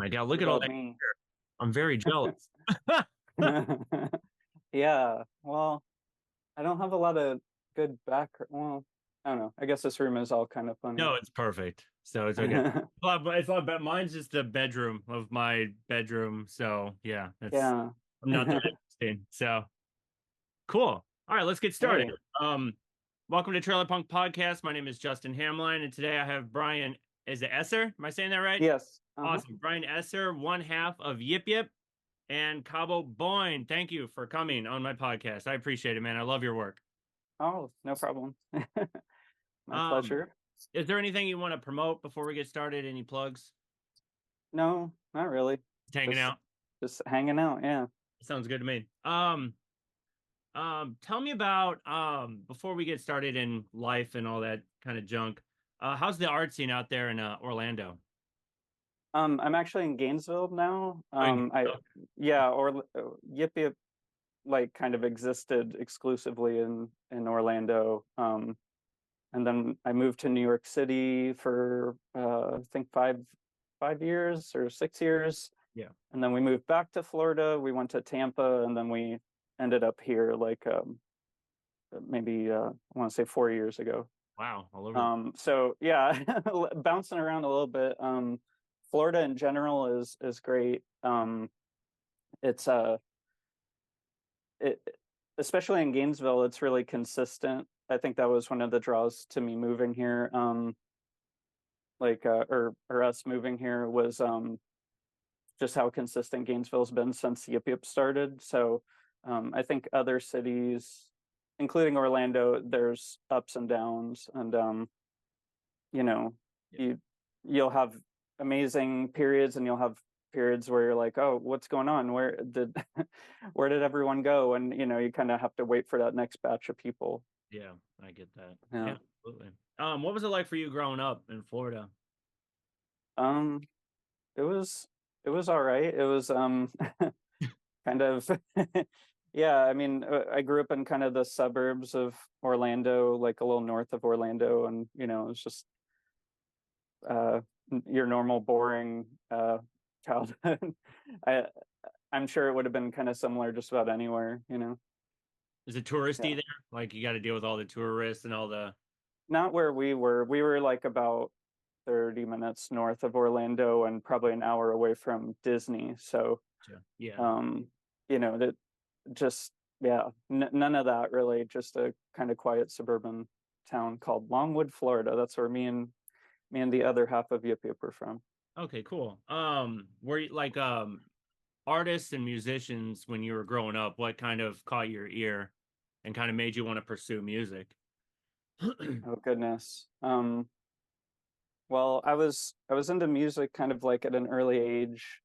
my God, What look at all about that. me? I'm very jealous. Yeah, well, I don't have a lot of good background. Well, I don't know. I guess this room is all kind of funny. No, it's perfect. So it's okay. But it's a lot better. Mine's just the bedroom of my bedroom. So yeah, it's Yeah. I'm not that interesting. So cool. All right, let's get started. Hey. Um, Welcome to Trailer Punk Podcast. My name is Justin Hamline, and today I have Brian. Is it Esser? Am I saying that right? Yes. Uh-huh. Awesome. Brian Esser, one half of Yip-Yip and Cabo Boing. Thank you for coming on my podcast. I appreciate it, man. I love your work. Oh, no problem. My Um, pleasure. is there anything you want to promote before we get started? Any plugs? No, not really. Just hanging Just out. just hanging out. Yeah. Sounds good to me. Tell me about before we get started in life and all that kind of junk. How's the art scene out there in Orlando? I'm actually in Gainesville now. Going- Yeah, or Yip Yip like kind of existed exclusively in Orlando. And then I moved to New York City for I think five years or 6 years. Yeah. And then we moved back to Florida. We went to Tampa, and then we ended up here like maybe I want to say 4 years ago. Wow, all over the. So yeah, bouncing around a little bit. Florida in general is great. It's it especially in Gainesville, it's really consistent. I think that was one of the draws to me moving here. Or us moving here was just how consistent Gainesville's been since Yip Yip started. So I think other cities, including Orlando, there's ups and downs, and you know, Yeah. you'll have amazing periods, and you'll have periods where you're like, oh, what's going on? Where did where did everyone go? And you kind of have to wait for that next batch of people. Yeah, I get that. Yeah. Yeah, absolutely. What was it like for you growing up in Florida? Um, it was it was all right. It was kind of yeah, I mean, I grew up in kind of the suburbs of Orlando, like a little north of Orlando, and it's just uh your normal boring childhood. I I'm sure it would have been kind of similar just about anywhere. Is it touristy Yeah. there? Like you got to deal with all the tourists and all the. Not where we were. We were like about 30 minutes north of Orlando and probably an hour away from Disney. So Yeah. um that just yeah, none of that really, just a kind of quiet suburban town called Longwood, Florida. That's where me and the other half of Yip Yip are from. Okay, cool. Were you like artists and musicians when you were growing up? What kind of caught your ear and kind of made you want to pursue music? Oh goodness. Well, I was into music kind of like at an early age.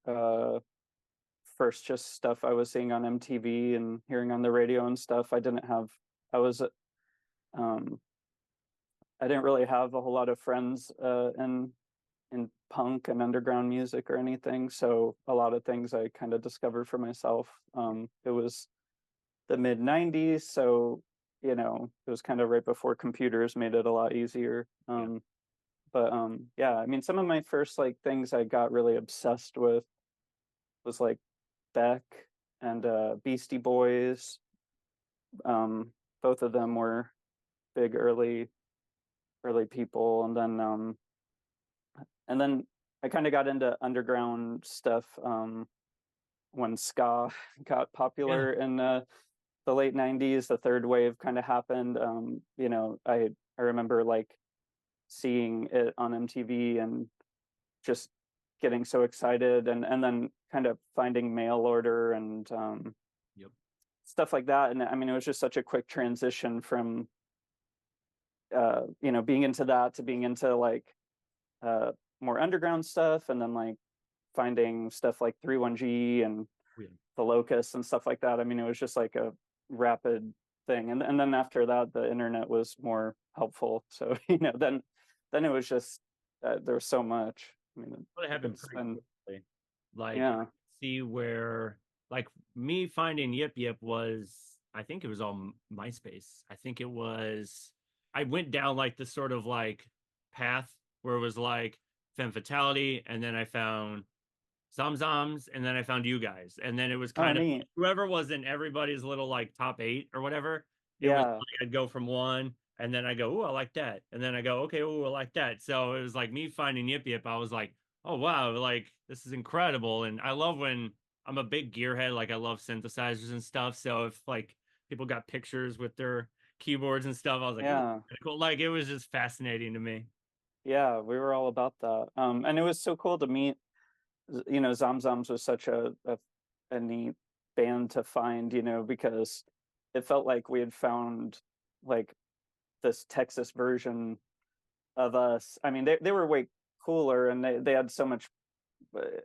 First just stuff I was seeing on MTV and hearing on the radio and stuff. I was um I didn't really have a whole lot of friends in punk and underground music or anything, so a lot of things I kind of discovered for myself. It was the mid 90s, so it was kind of right before computers made it a lot easier. Yeah. But yeah, I mean, some of my first like things I got really obsessed with was like Beck and Beastie Boys. Both of them were big early people, and then I kind of got into underground stuff when ska got Yeah. popular in the late 90s. The third wave kind of happened. I remember like seeing it on MTV and just getting so excited, and then kind of finding mail order and Yep. stuff like that. And I mean, it was just such a quick transition from being into that to being into like uh more underground stuff, and then like finding stuff like 31G and Yeah. the Locust and stuff like that. I mean, it was just like a rapid thing, and then after that, the internet was more helpful. So then it was just there was so much. I mean, Well, it I happened could pretty spend quickly. Like, yeah. see where, like, me finding Yip Yip was, I think it was all MySpace. I think it was, I went down like this sort of like path where it was like Femme Fatality, and then I found Zomzoms, and then I found you guys. And then it was Oh, kind of neat. whoever was in everybody's little like top 8 or whatever. It was Yeah. like I'd go from one and then I go, oh, I like that. And then I go, okay, oh, I like that. So it was like me finding Yip-Yip. I was like, oh wow, like this is incredible. And I love when I'm a big gearhead, like I love synthesizers and stuff. So if like people got pictures with their keyboards and stuff, I was like, oh, Yeah. cool. Like it was just fascinating to me. Yeah, we were all about that. And it was so cool to meet, you know, Zomzoms was such a neat band to find, you know, because it felt like we had found like this Texas version of us. I mean, they were way cooler, and they had so much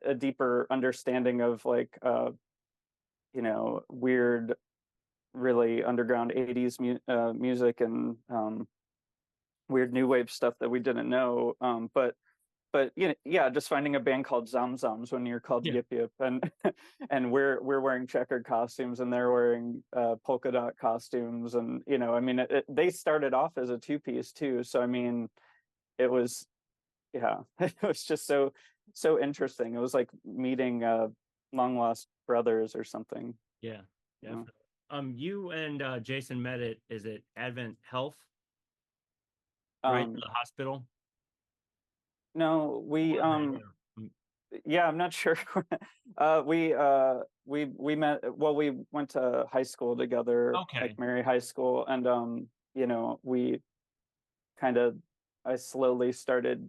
a deeper understanding of like you know, weird, really underground 80s music, and weird new wave stuff that we didn't know. But you know, yeah, just finding a band called Zomzoms when you're called Yeah. Yip-Yip, and and we're wearing checkered costumes, and they're wearing polka dot costumes, and you know, I mean, they started off as a two-piece too, so I mean, it was, yeah, it was just so interesting. It was like meeting long lost brothers or something. Yeah, You know? definitely. You and Jason met at, is it Advent Health, right? Um, The hospital. no, Or we was it? Yeah. yeah, I'm not sure. We met, well, we went to high school together, like Okay. Mary High School, and you know, we kind of, I slowly started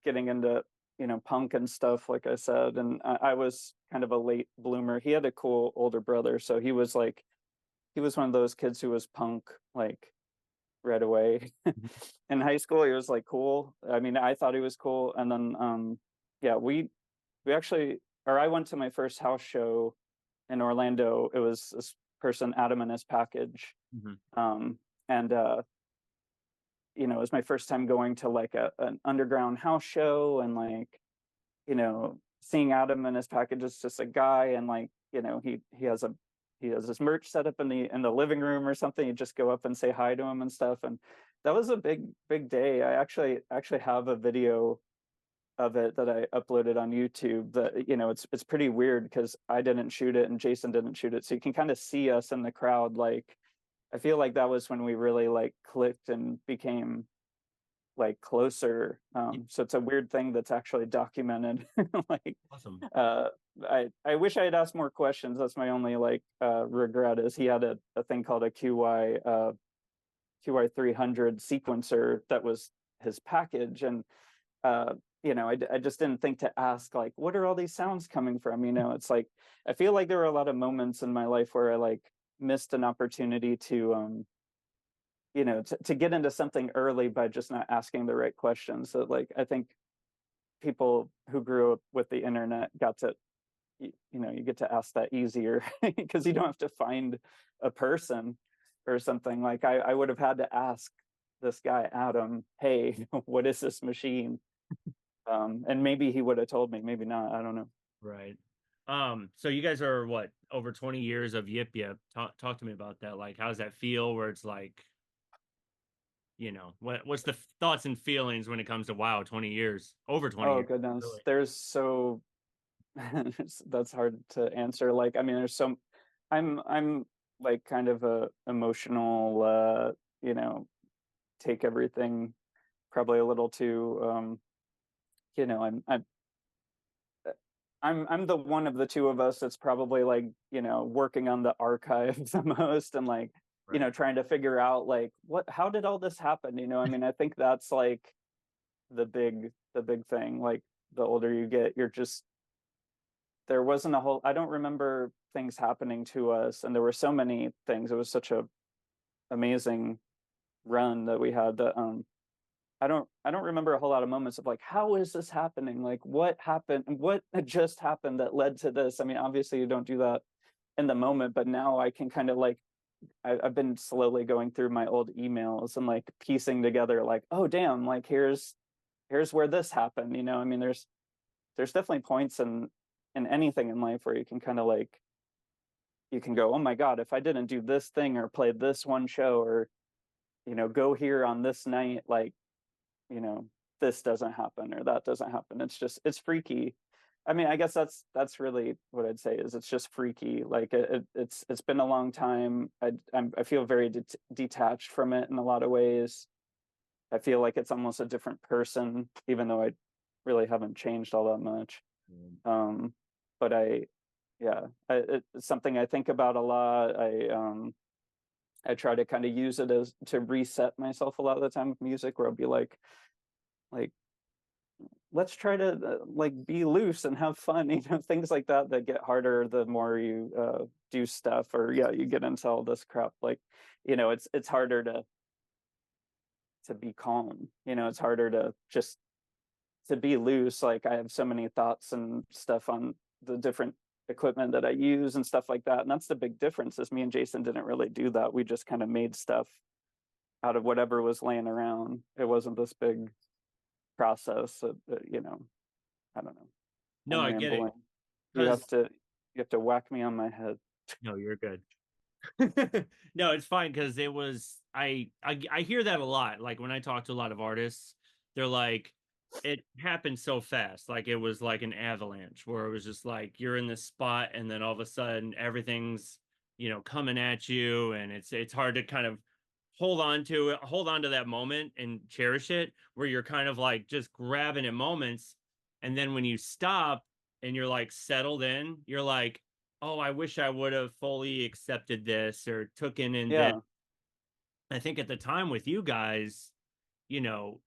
getting into, you know, punk and stuff, like I said, and I was kind of a late bloomer. He had a cool older brother, so he was like, he was one of those kids who was punk like right away. Mhm. In high school he was like cool. I mean, I thought he was cool, and then yeah, we actually, or I went to my first house show in Orlando. It was this person, Adam and his package. Mhm. Um, and you know, it was my first time going to like an underground house show, and like, you know, seeing Adam and his package is just a guy, and like, you know, he has this merch set up in the living room or something. You just go up and say hi to him and stuff. And that was a big day. I actually have a video of it that I uploaded on YouTube. That, you know, it's pretty weird because I didn't shoot it and Jason didn't shoot it, so you can kind of see us in the crowd. Like, I feel like that was when we really like clicked and became like closer. Yeah, So it's a weird thing that's actually documented. Like, awesome. uh, I wish I had asked more questions. That's my only like regret, is he had a thing called a QY 300 sequencer that was his package, and uh, you know, I just didn't think to ask like, what are all these sounds coming from? You know, it's like, I feel like there were a lot of moments in my life where I like missed an opportunity to you know, to get into something early by just not asking the right questions. So like, I think people who grew up with the internet got to, you know, you get to ask that easier because you don't have to find a person or something. Like, I would have had to ask this guy Adam, hey, what is this machine? And maybe he would have told me, maybe not, I don't know. Right. So you guys are what, over 20 years of Yip-Yip. Talk to me about that. Like, how does that feel where it's like, what's the thoughts and feelings when it comes to wow, 20 years, over 20 Oh years, goodness, really? there's so that's hard to answer. Like, I mean, there's so, I'm like kind of a emotional, you know, take everything probably a little too, you know, I'm the one of the two of us that's probably like, you know, working on the archive the most, and like, you Right. know, trying to figure out like, what, how did all this happen? You know, I mean, I think that's like the big thing. Like, the older you get, you're just, there wasn't a whole, I don't remember things happening to us, and there were so many things. It was such a amazing run that we had that I don't remember a whole lot of moments of like, how is this happening? Like, what happened? What had just happened that led to this? I mean, obviously you don't do that in the moment, but now I can kind of like, I've been slowly going through my old emails and like piecing together like, oh damn, like here's where this happened. You know, I mean, there's definitely points in anything in life where you can kind of like, you can go, oh my god, if I didn't do this thing or play this one show, or, you know, go here on this night, like, you know, this doesn't happen or that doesn't happen. It's just, it's freaky. I mean, I guess that's really what I'd say is it's just freaky. Like it's been a long time. I feel very detached from it in a lot of ways. I feel like it's almost a different person, even though I really haven't changed all that much. Mm. Um, but yeah, it's something I think about a lot. I try to kind of use it as to reset myself a lot of the time with music, where I'll be like let's try to like be loose and have fun, things like that that get harder the more you do stuff, or yeah, you get into all this crap. Like, it's harder to be calm. It's harder to just to be loose. Like I have so many thoughts and stuff on the different equipment that I use and stuff like that. And that's the big difference is me and Jason didn't really do that. We just kind of made stuff out of whatever was laying around. It wasn't this big process I don't know. No, I'm I get it. rambling. You have Because to you have to whack me on my head. no, you're good. No, it's fine because it was I hear that a lot. Like when I talk to a lot of artists, they're like, it happened so fast. Like it was like an avalanche where it was just like you're in this spot and then all of a sudden everything's, coming at you and it's hard to kind of hold on to that moment and cherish it where you're kind of like just grabbing at moments. And then when you stop and you're like settled in, you're like, oh, I wish I would have fully accepted this or took in this. Yeah, I think at the time with you guys, you know,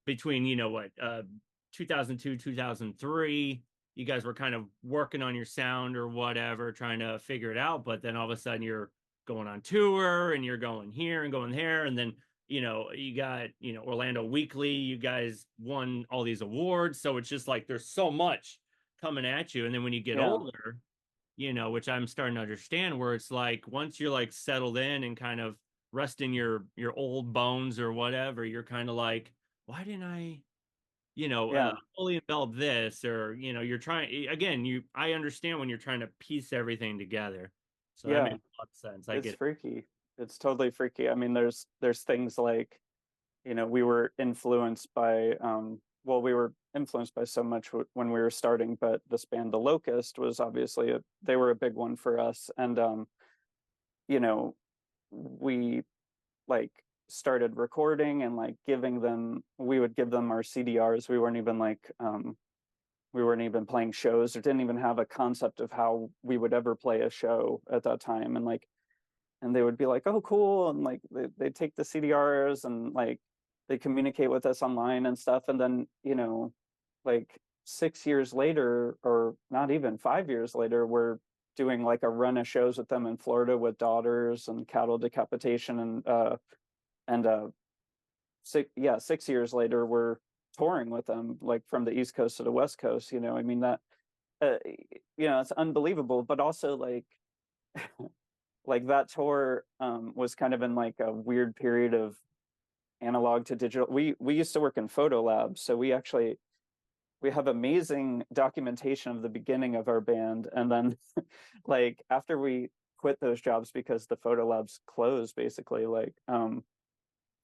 between, 2002, 2003, you guys were kind of working on your sound or whatever, trying to figure it out. But then all of a sudden you're going on tour and you're going here and going there. And then, you got, Orlando Weekly, you guys won all these awards. So it's just like there's so much coming at you. And then when you get yeah, older, which I'm starting to understand, where it's like once you're like settled in and kind of resting your old bones or whatever, you're kind of like, why didn't I, yeah, fully envelop this? Or you're trying again. I understand when you're trying to piece everything together. So that yeah. makes a lot of sense. I It's get it. freaky. It's totally freaky. I mean, there's things like, we were influenced by well, we were influenced by so much when we were starting, but this band The Locust was obviously they were a big one for us. And you know, we like started recording and like we would give them our CDRs. We weren't even playing shows or didn't even have a concept of how we would ever play a show at that time. And they would be like, oh, cool. And like they take the CDRs and like they communicate with us online and stuff. And then, like 6 years later, or not even 5 years later, we're doing like a run of shows with them in Florida with Daughters and Cattle Decapitation. And 6 years later, we're touring with them, like from the East Coast to the West Coast. I mean, that, it's unbelievable, but also like that tour was kind of in like a weird period of analog to digital. We used to work in photo labs, so we have amazing documentation of the beginning of our band, and then like after we quit those jobs because the photo labs closed, basically, like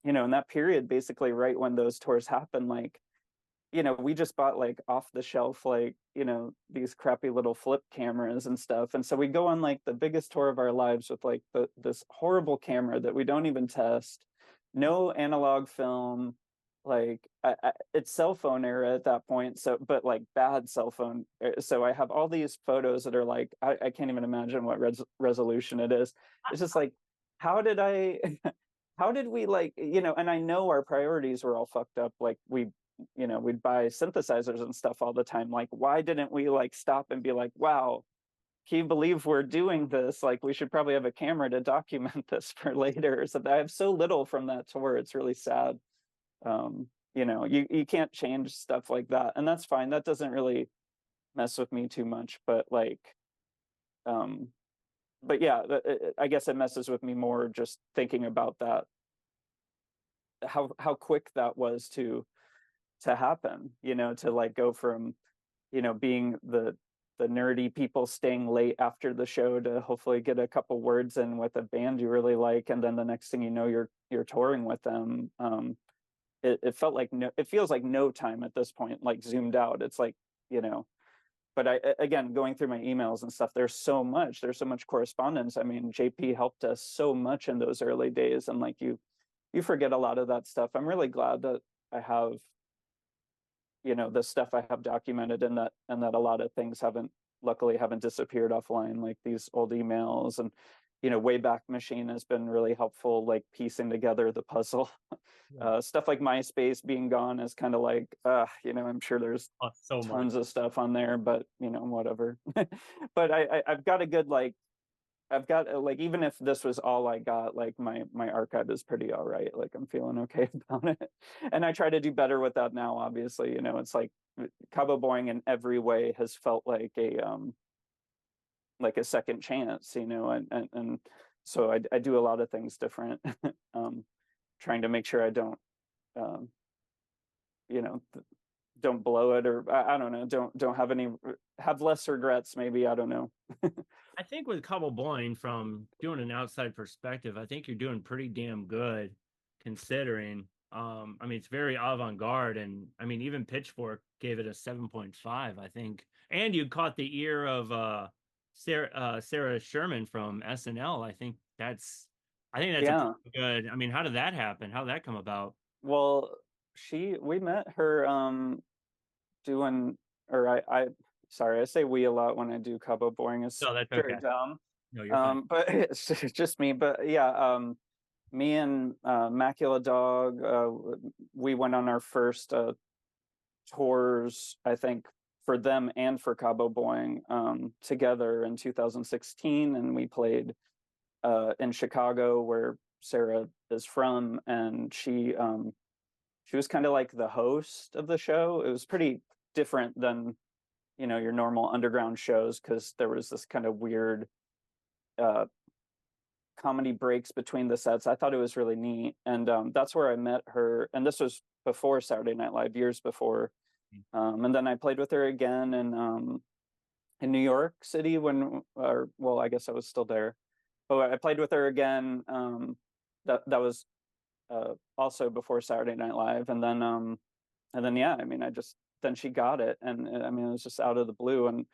in that period, basically right when those tours happened, like we just bought like off the shelf, like, these crappy little flip cameras and stuff. And so we go on like the biggest tour of our lives with like this horrible camera that we don't even test, no analog film, like it's cell phone era at that point. So, but like bad cell phone. So I have all these photos that are like, I can't even imagine what resolution it is. It's just like, how did I, how did we like, and I know our priorities were all fucked up. Like we'd buy synthesizers and stuff all the time. Like, why didn't we like stop and be like, wow, can you believe we're doing this? Like, we should probably have a camera to document this for later. So I have so little from that tour. It's really sad. You can't change stuff like that, and that's fine. That doesn't really mess with me too much. But like, but yeah, I guess it messes with me more just thinking about that, how quick that was to happen, to like go from, being the nerdy people staying late after the show to hopefully get a couple words in with a band you really like, and then the next thing you know, you're touring with them. It felt like it feels like no time at this point, like zoomed out. It's like, you know, but again, going through my emails and stuff, there's so much correspondence. I mean, JP helped us so much in those early days, and like you forget a lot of that stuff. I'm really glad that I have, the stuff I have documented, and that a lot of things luckily haven't disappeared offline, like these old emails. And Wayback Machine has been really helpful, like piecing together the puzzle. Yeah. Stuff like MySpace being gone is kind of like, I'm sure there's Oh, so much. tons of stuff on there, but whatever. But I've got a good, like, I've got like, even if this was all I got, like my archive is pretty all right. Like I'm feeling okay about it, and I try to do better with that now. Obviously, it's like Cabo Boing in every way has felt like a second chance, and so I do a lot of things different, trying to make sure I don't, um, you know, don't blow it, or I don't know, don't have less regrets. Maybe, I don't know. I think with Cabo Boing, from doing an outside perspective, I think you're doing pretty damn good considering. I mean, it's very avant-garde, and I mean, even Pitchfork gave it a 7.5, I think. And you caught the ear of Sarah Sherman from SNL. I think that's a Yeah. pretty good. I mean, how did that happen? How did that come about? Well, we met her doing, or I sorry, I say we a lot when I do Cabo Boring. It's No, that's very okay. dumb. No, you're fine. But it's just me. But yeah, me and Macula Dog, we went on our first tours, I think, for them and for Cabo Boing, together in 2016, and we played in Chicago, where Sarah is from, and she was kind of like the host of the show. It was pretty different than your normal underground shows, because there was this kind of weird uh, comedy breaks between the sets. I thought it was really neat, and that's where I met her. And this was before Saturday Night Live, years before. And then I played with her again in New York City, or well, I guess I was still there. But I played with her again. That was also before Saturday Night Live, and then yeah, I mean, then she got it, and I mean, it was just out of the blue. And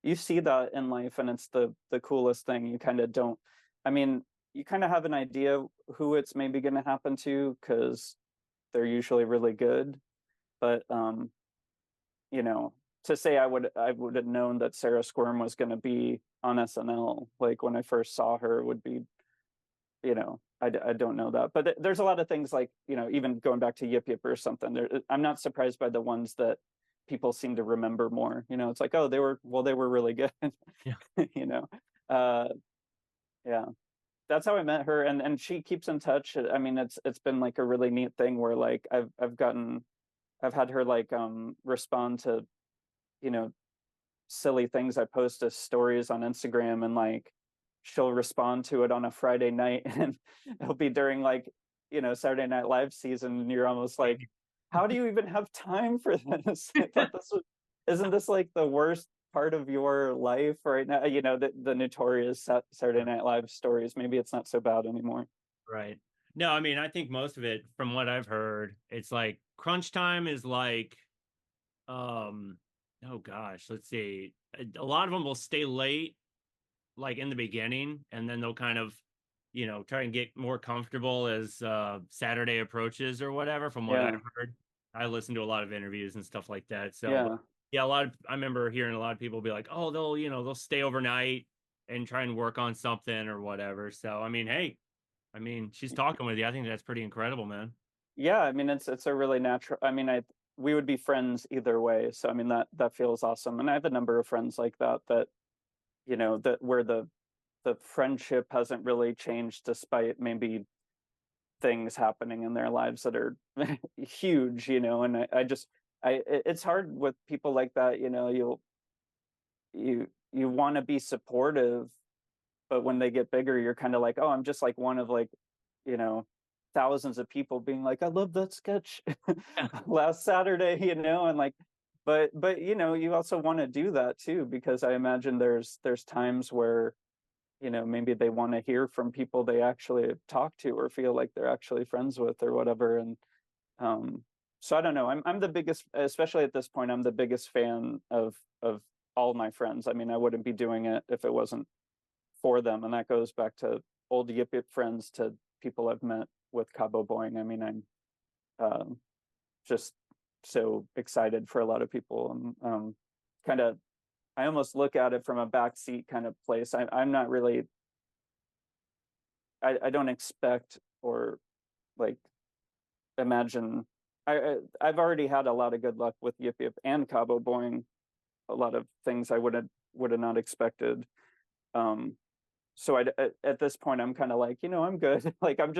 you see that in life, and it's the coolest thing. You kind of don't, I mean, you kind of have an idea who it's maybe going to happen to, because they're usually really good. But you know, to say I would have known that Sarah Squirm was going to be on SNL, like when I first saw her, would be, I don't know that. But there's a lot of things, like, even going back to Yip-Yip or something, I'm not surprised by the ones that people seem to remember more. It's like, oh, they were really good. Yeah. you know uh yeah, that's how I met her, and she keeps in touch. I mean, it's been like a really neat thing where, like, I've had her, like, respond to, you know silly things I post as stories on Instagram, and like she'll respond to it on a Friday night, and it'll be during, like, Saturday Night Live season, and you're almost like, how do you even have time for this? I thought isn't this like the worst part of your life right now? The notorious Saturday Night Live stories. Maybe it's not so bad anymore. Right. No, I mean, I think most of it, from what I've heard, it's like crunch time is like, um, oh gosh, let's see. A lot of them will stay late, like in the beginning, and then they'll kind of, try and get more comfortable as Saturday approaches or whatever, from what Yeah. I've heard. I listen to a lot of interviews and stuff like that. So, but Yeah. yeah, I remember hearing a lot of people be like, oh, they'll stay overnight and try and work on something or whatever. So, I mean, hey, I mean, she's talking with you. I think that's pretty incredible, man. Yeah, I mean, it's a really natural. I mean, we would be friends either way. So I mean, that feels awesome. And I have a number of friends like that, that where the friendship hasn't really changed, despite maybe things happening in their lives that are huge. And it's hard with people like that. You want to be supportive, but when they get bigger, you're kind of like, oh, I'm just like one of, like, you know thousands of people being like, I love that sketch last Saturday, and like, but you also want to do that too, because I imagine there's times where maybe they want to hear from people they actually talk to, or feel like they're actually friends with, or whatever. And so I don't know, I'm the biggest, especially at this point, I'm the biggest fan of all my friends. I mean, I wouldn't be doing it if it wasn't for them. And that goes back to old Yip-Yip friends to people I've met with Cabo Boing. I mean, I'm just so excited for a lot of people. And kind of, I almost look at it from a backseat kind of place. I'm not really, I don't expect or like imagine. I've already had a lot of good luck with Yip-Yip and Cabo Boing. A lot of things I would have not expected. So at this point, I'm kind of like, I'm good. Like I'm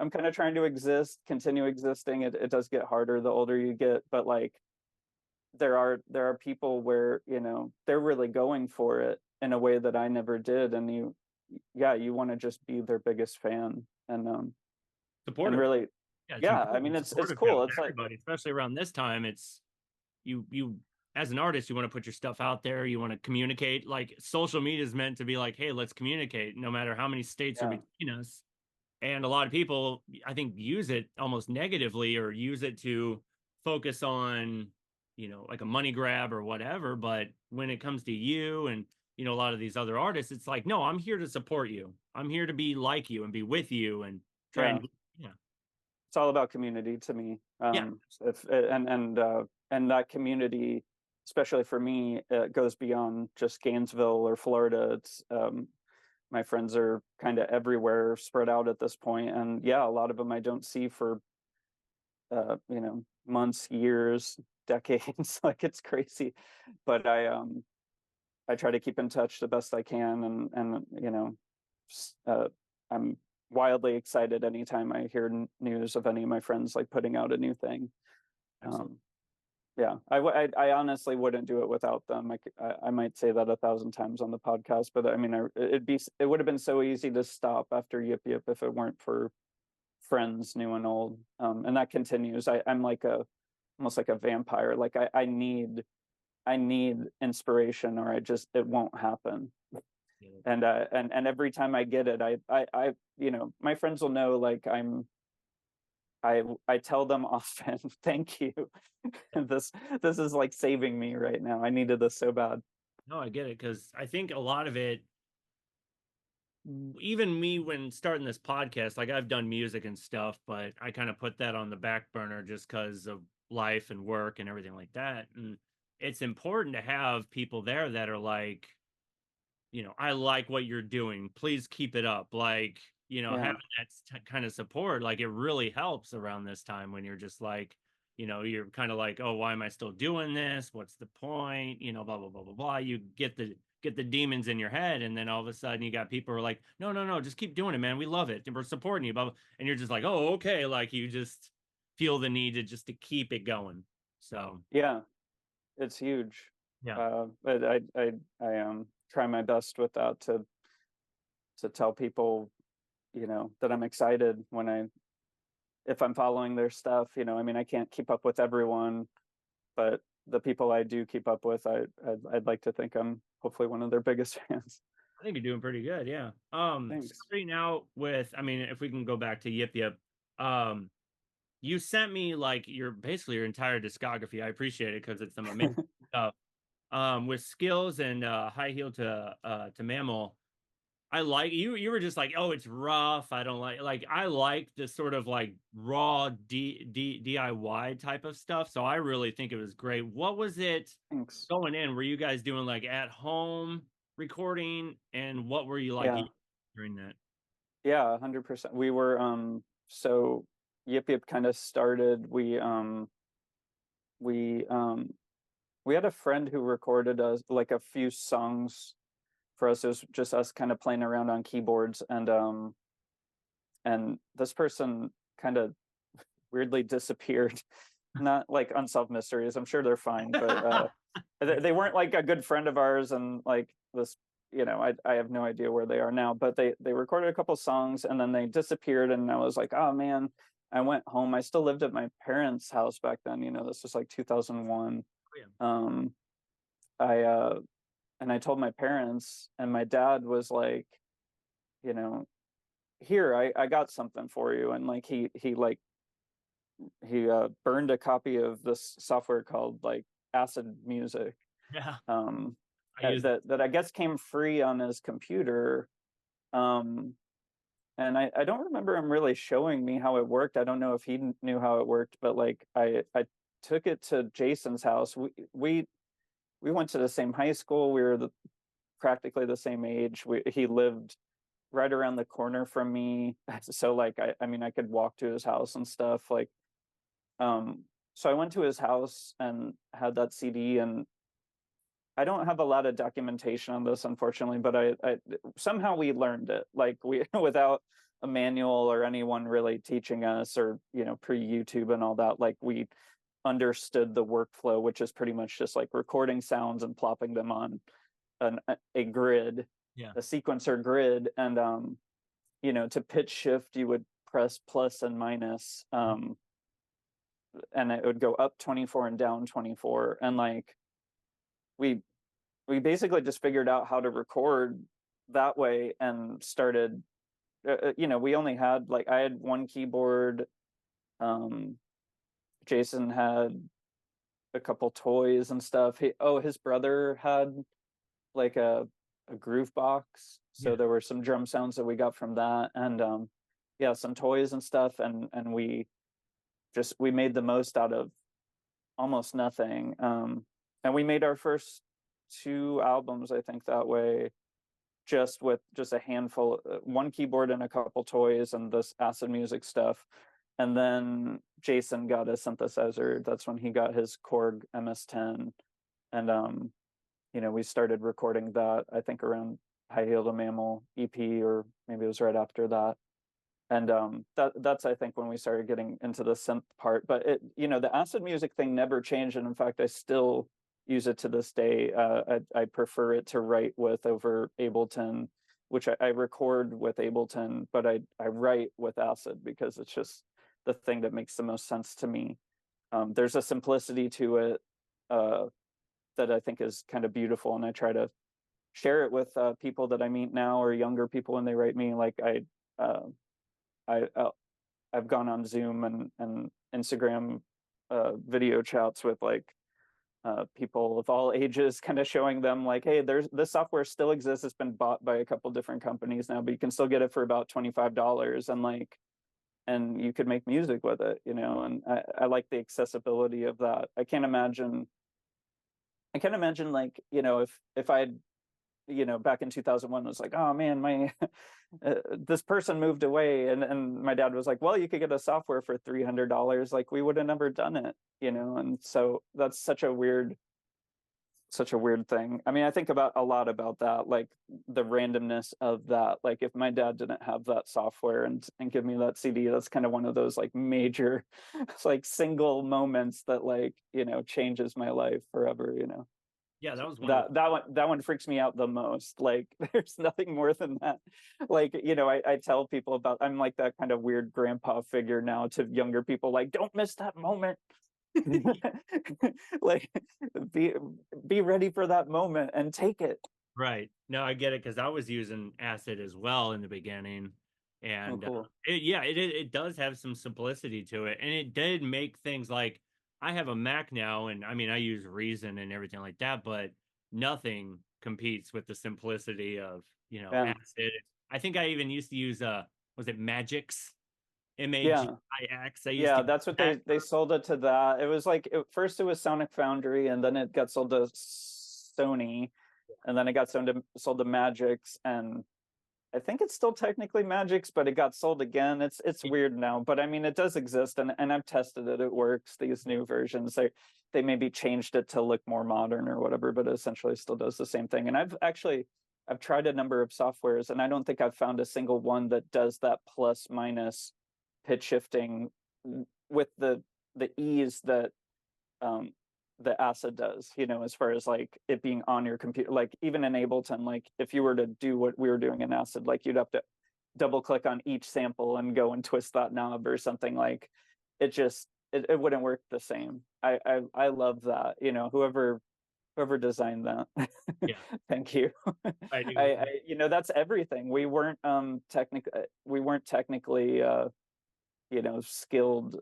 kind of trying to continue existing. It does get harder the older you get, but like there are people where, they're really going for it in a way that I never did. And you want to just be their biggest fan and Supportive. really, Yeah, it's yeah, I mean, important. it's Supportive to cool. It's like, everybody, especially around this time. It's you as an artist, you want to put your stuff out there. You want to communicate. Like social media is meant to be like, hey, let's communicate, no matter how many states are yeah, between us. And a lot of people, I think, use it almost negatively or use it to focus on, like a money grab or whatever. But when it comes to you and, a lot of these other artists, it's like, no, I'm here to support you. I'm here to be like you and be with you and try yeah. and, yeah, It's all about community to me. yeah, If and that community, especially for me, goes beyond just Gainesville or Florida. It's my friends are kind of everywhere, spread out at this point, and yeah, a lot of them I don't see for months, years, decades. Like it's crazy, but I try to keep in touch the best I can, and I'm wildly excited anytime I hear news of any of my friends like putting out a new thing. absolutely. Um, yeah, I honestly wouldn't do it without them. I might say that 1,000 times on the podcast, but I mean, it would have been so easy to stop after Yip-Yip if it weren't for friends new and old. And that continues. I'm like almost like a vampire. Like I need inspiration, or it won't happen. Yeah. And every time I get it, I my friends will know, like I tell them often, thank you. This is like saving me right now. I needed this so bad. No, I get it because I think a lot of it, even me when starting this podcast, like I've done music and stuff, but I kind of put that on the back burner just because of life and work and everything like that. And it's important to have people there that are like, I like what you're doing. Please keep it up. Like, Yeah, having that kind of support, like it really helps around this time when you're just like, you're kind of like, oh, why am I still doing this? What's the point? Blah, blah, blah, blah, blah. You get the demons in your head. And then all of a sudden you got people who are like, no, no, no, just keep doing it, man. We love it. And we're supporting you. Blah, blah. And you're just like, oh, okay. Like you just feel the need to keep it going. So yeah, it's huge. yeah. But I try my best with that to tell people, that I'm excited when if I'm following their stuff. I mean, I can't keep up with everyone, but the people I do keep up with, I'd like to think I'm hopefully one of their biggest fans. I think you're doing pretty good. Yeah. Thanks. Starting out with, I mean, if we can go back to Yip-Yip, um, you sent me like basically your entire discography. I appreciate it because it's some amazing stuff. With skills and high heel to mammal. I like you were just like, oh, it's rough. I don't like I like the sort of like raw DIY type of stuff. So I really think it was great. What was it Thanks. going in? Were you guys doing like at home recording, and what were you like Yeah. during that? Yeah, 100%. We were so Yip-Yip kind of started. We we had a friend who recorded us like a few songs for us. It was just us kind of playing around on keyboards, and this person kind of weirdly disappeared. Not like Unsolved Mysteries. I'm sure they're fine, but they weren't like a good friend of ours, and like this, I have no idea where they are now. But they recorded a couple songs and then they disappeared, and I was like, oh man. I went home. I still lived at my parents' house back then. This was like 2001. Um, I and I told my parents, and my dad was like, you know, here, I got something for you, and like he burned a copy of this software called like Acid Music. Yeah. Um, I use that I guess came free on his computer. Um, and I don't remember him really showing me how it worked. I don't know if he knew how it worked, but like I took it to Jason's house. We went to the same high school. We were practically the same age. He lived right around the corner from me, so like I mean I could walk to his house and stuff. Like so I went to his house and had that CD, and I don't have a lot of documentation on this, unfortunately, but I somehow we learned it, like we without a manual or anyone really teaching us, or pre-YouTube and all that. Like we understood the workflow, which is pretty much just like recording sounds and plopping them on a grid, yeah. a sequencer grid, and to pitch shift, you would press plus and minus, and it would go up 24 and down 24, and like we basically just figured out how to record that way and started. We only had, like, I had one keyboard. Jason had a couple toys and stuff. His brother had like a groove box, so Yeah. there were some drum sounds that we got from that, and yeah, some toys and stuff, and we made the most out of almost nothing. And we made our first two albums, I think, that way, just with just a handful, one keyboard and a couple toys and this acid music stuff. And then Jason got a synthesizer. That's when he got his Korg MS-10, and we started recording that, I think, around High Heel to Mammal EP, or maybe it was right after that. And that's, I think, when we started getting into the synth part. But the acid music thing never changed, and in fact I still use it to this day. I prefer it to write with over Ableton, which I record with Ableton, but I write with acid because it's just the thing that makes the most sense to me. There's a simplicity to it that I think is kind of beautiful, and I try to share it with people that I meet now, or younger people when they write me. Like uh, I've gone on Zoom and Instagram video chats with like people of all ages, kind of showing them like, hey, this software still exists. It's been bought by a couple different companies now, but you can still get it for about $25, and you could make music with it, and I like the accessibility of that. I can't imagine like, if I'd, back in 2001, was like, oh man, my this person moved away, and my dad was like, well, you could get a software for $300. Like, we would have never done it, and so that's such a weird thing. I mean, I think about a lot about that, like the randomness of that. Like, if my dad didn't have that software and give me that CD, that's kind of one of those like major like single moments that, like, changes my life forever. Yeah, that was one of the That one freaks me out the most. Like, there's nothing more than that. Like, I tell people about, I'm like that kind of weird grandpa figure now to younger people, like, don't miss that moment. Like, be ready for that moment and take it. right. No, I get it, because I was using acid as well in the beginning, Oh, and cool. it does have some simplicity to it, and it did make things like, I have a Mac now, and I mean I use Reason and everything like that, but nothing competes with the simplicity of Yeah. acid. I think I even used to use was it Magix, Yeah. Magix? I used to Yeah, use that's what that. they sold it to. That it was like, first it was Sonic Foundry, and then it got sold to Sony, and then it got sold to Magix, and I think it's still technically Magix, but it got sold again. It's weird now, but I mean, it does exist, and I've tested it. It works. These new versions, they maybe changed it to look more modern or whatever, but it essentially still does the same thing. And I've tried a number of softwares, and I don't think I've found a single one that does that plus minus pitch shifting with the ease that um, the acid does, as far as like it being on your computer. Like, even in Ableton, like if you were to do what we were doing in acid, like you'd have to double click on each sample and go and twist that knob or something. Like, it wouldn't work the same. I love that, whoever designed that. Yeah, Thank you. I do. That's everything. We weren't technically skilled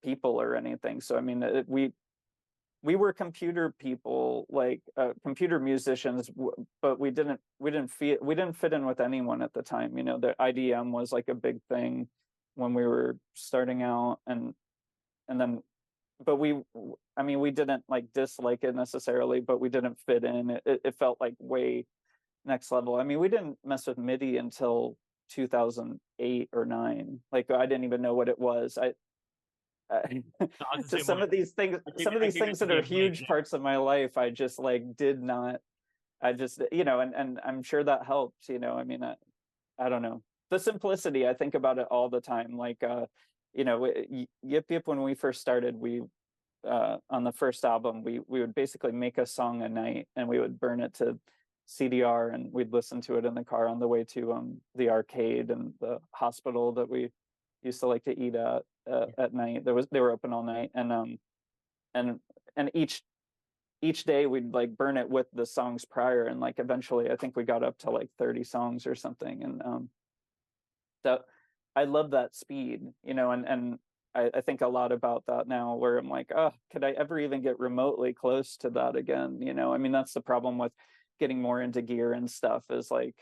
people or anything. So I mean, we were computer people, like computer musicians, but we didn't fit in with anyone at the time. You know, the IDM was like a big thing when we were starting out, and then, but I mean, we didn't like dislike it necessarily, but we didn't fit in. It felt like way next level. I mean, we didn't mess with MIDI until 2008 or 9. Like, I didn't even know what it was. No, I was the Just same way. some of I these came things into that are the late. huge parts of my life, I just like did not. I just, you know, and I'm sure that helps. You know, I mean, I don't know, the simplicity. I think about it all the time. Like, you know, Yip Yip, when we first started, we on the first album, we would basically make a song a night and we would burn it to CDR, and we'd listen to it in the car on the way to the arcade and the hospital that we used to like to eat at night. They were open all night, and and each day we'd like burn it with the songs prior, and like eventually I think we got up to like 30 songs or something. And that, I love that speed, you know, and I think a lot about that now, where I'm like, oh, could I ever even get remotely close to that again? You know, I mean, that's the problem with getting more into gear and stuff, is like,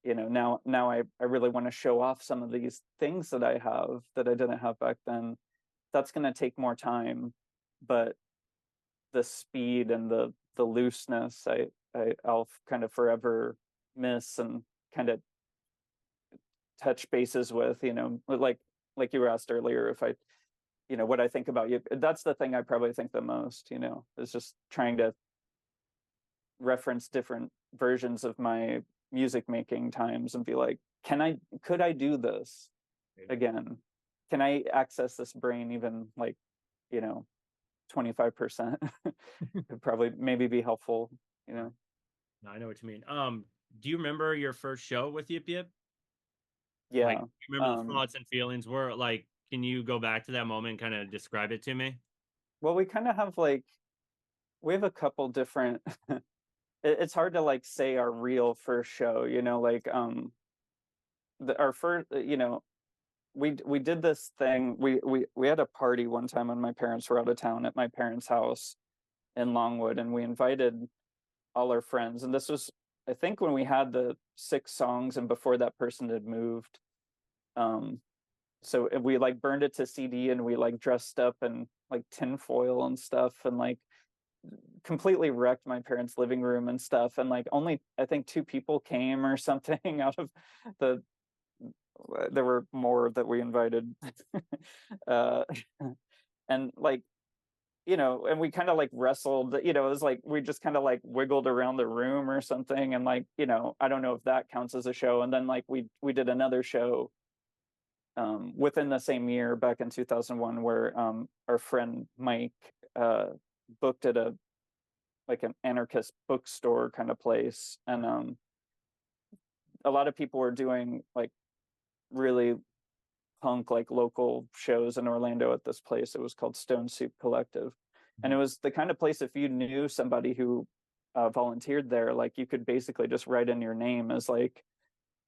you know, now I really want to show off some of these things that I have that I didn't have back then. That's going to take more time, but the speed and the looseness, I'll kind of forever miss and kind of touch bases with, you know, like you were asked earlier, if I, you know, what I think about you. That's the thing I probably think the most, you know, is just trying to reference different versions of my music making times and be like, could I do this again? Can I access this brain even, like, you know, 25%? Could probably maybe be helpful, you know. No, I know what you mean. Do you remember your first show with Yip Yip? Like, Yeah. you remember the thoughts and feelings were like, can you go back to that moment and kind of describe it to me? Well, we kind of have like, we have a couple different it's hard to like say our real first show, you know, like our first, you know, we did this thing. We had a party one time when my parents were out of town at my parents' house in Longwood, and we invited all our friends. And this was, I think, when we had the 6 songs and before that person had moved. So we like burned it to CD, and we like dressed up in like tinfoil and stuff, and like completely wrecked my parents' living room and stuff. And like only I think 2 people came or something out of the, there were more that we invited. uh and like, you know, and we kind of like wrestled, you know, it was like we just kind of like wiggled around the room or something, and like, you know, I don't know if that counts as a show. And then like we did another show within the same year, back in 2001, where our friend Mike booked at a like an anarchist bookstore kind of place, and a lot of people were doing like really punk, like local shows in Orlando at this place. It was called Stone Soup Collective, and it was the kind of place, if you knew somebody who volunteered there, like you could basically just write in your name as like,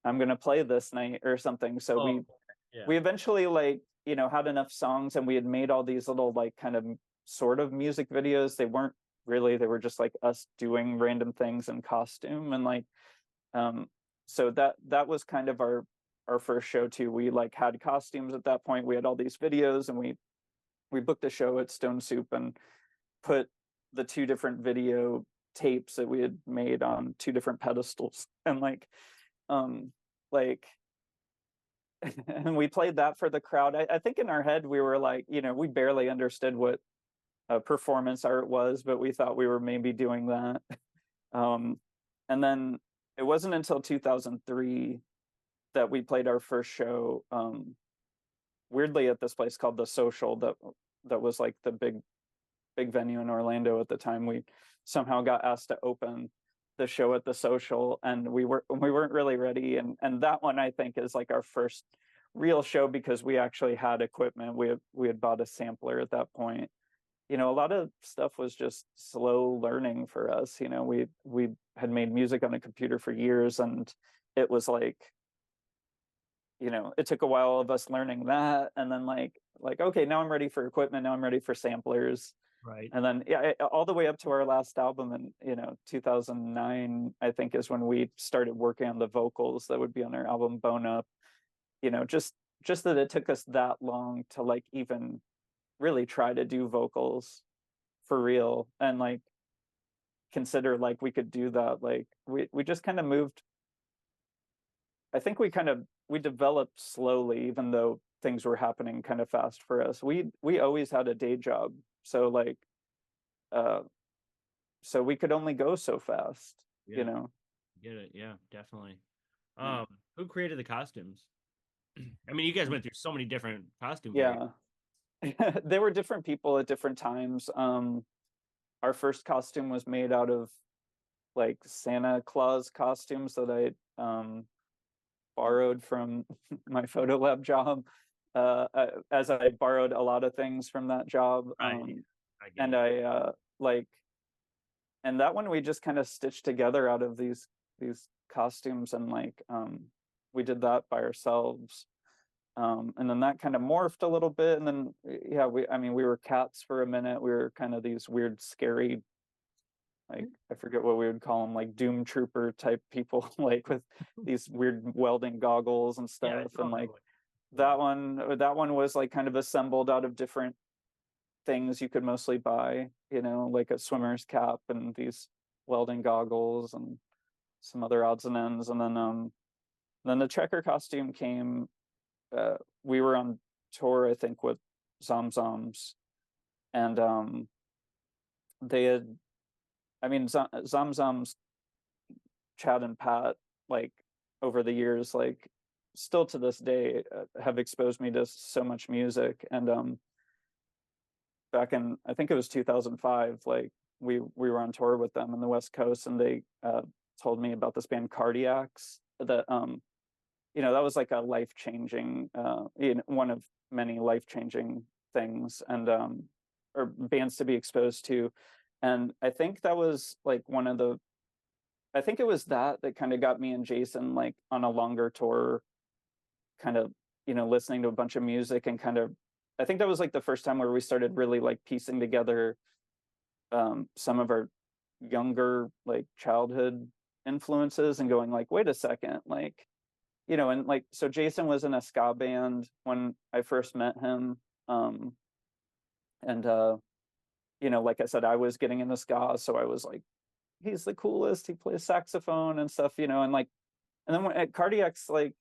I'm gonna play this night or something. So Oh, yeah. we eventually, like, you know, had enough songs, and we had made all these little like kind of sort of music videos. They weren't really, they were just like us doing random things in costume, and like um so that was kind of our first show too. We like had costumes at that point. We had all these videos, and we booked a show at Stone Soup and put the 2 different video tapes that we had made on 2 different pedestals, and um like and we played that for the crowd. I think in our head we were like, you know, we barely understood what performance art was, but we thought we were maybe doing that. And then it wasn't until 2003 that we played our first show, weirdly at this place called The Social, that was like the big venue in Orlando at the time. We somehow got asked to open the show at The Social, and we weren't really ready. And that one, I think, is like our first real show, because we actually had equipment. We had bought a sampler at that point. You know, a lot of stuff was just slow learning for us. You know, we had made music on a computer for years, and it was like, you know, it took a while of us learning that, and then like okay, now I'm ready for equipment, now I'm ready for samplers. Right. And then yeah, all the way up to our last album in 2009, I think, is when we started working on the vocals that would be on our album Bone Up. Just that it took us that long to like even really try to do vocals for real, and like consider like we could do that. Like we just kind of moved. I think we developed slowly, even though things were happening kind of fast for us. We always had a day job, so like uh so we could only go so fast, you Yeah. know. Get it. Yeah, definitely. Yeah. Who created the costumes? I mean, you guys went through so many different costume variants. Yeah. There were different people at different times. Our first costume was made out of like Santa Claus costumes that I borrowed from my photo lab job. As I borrowed a lot of things from that job. Right. I get And it. like, and that one we just kind of stitched together out of these costumes, and like we did that by ourselves. And then that kind of morphed a little bit, and then yeah, I mean, we were cats for a minute. We were kind of these weird, scary, like I forget what we would call them, like doom trooper type people, like with these weird welding goggles and Yeah, stuff. And like yeah. that one was like kind of assembled out of different things you could mostly buy, like a swimmer's cap and these welding goggles and some other odds and ends. And then the checker costume came. We were on tour, I think, with Zomzoms, and they had, I mean, Zomzoms, Chad and Pat, like over the years, like still to this day, have exposed me to so much music. And back in, I think it was 2005, like we were on tour with them in the West Coast, and they told me about this band Cardiacs that that was like a life-changing, one of many life-changing things, and or bands to be exposed to. And I think that was like I think it was that kind of got me and Jason like on a longer tour, kind of, listening to a bunch of music, and kind of, I think that was like the first time where we started really like piecing together some of our younger like childhood influences, and going like, wait a second, like, and like, so Jason was in a ska band when I first met him. And like I said, I was getting into ska, so I was like, he's the coolest, he plays saxophone and stuff, and like, and then at Cardiacs, like,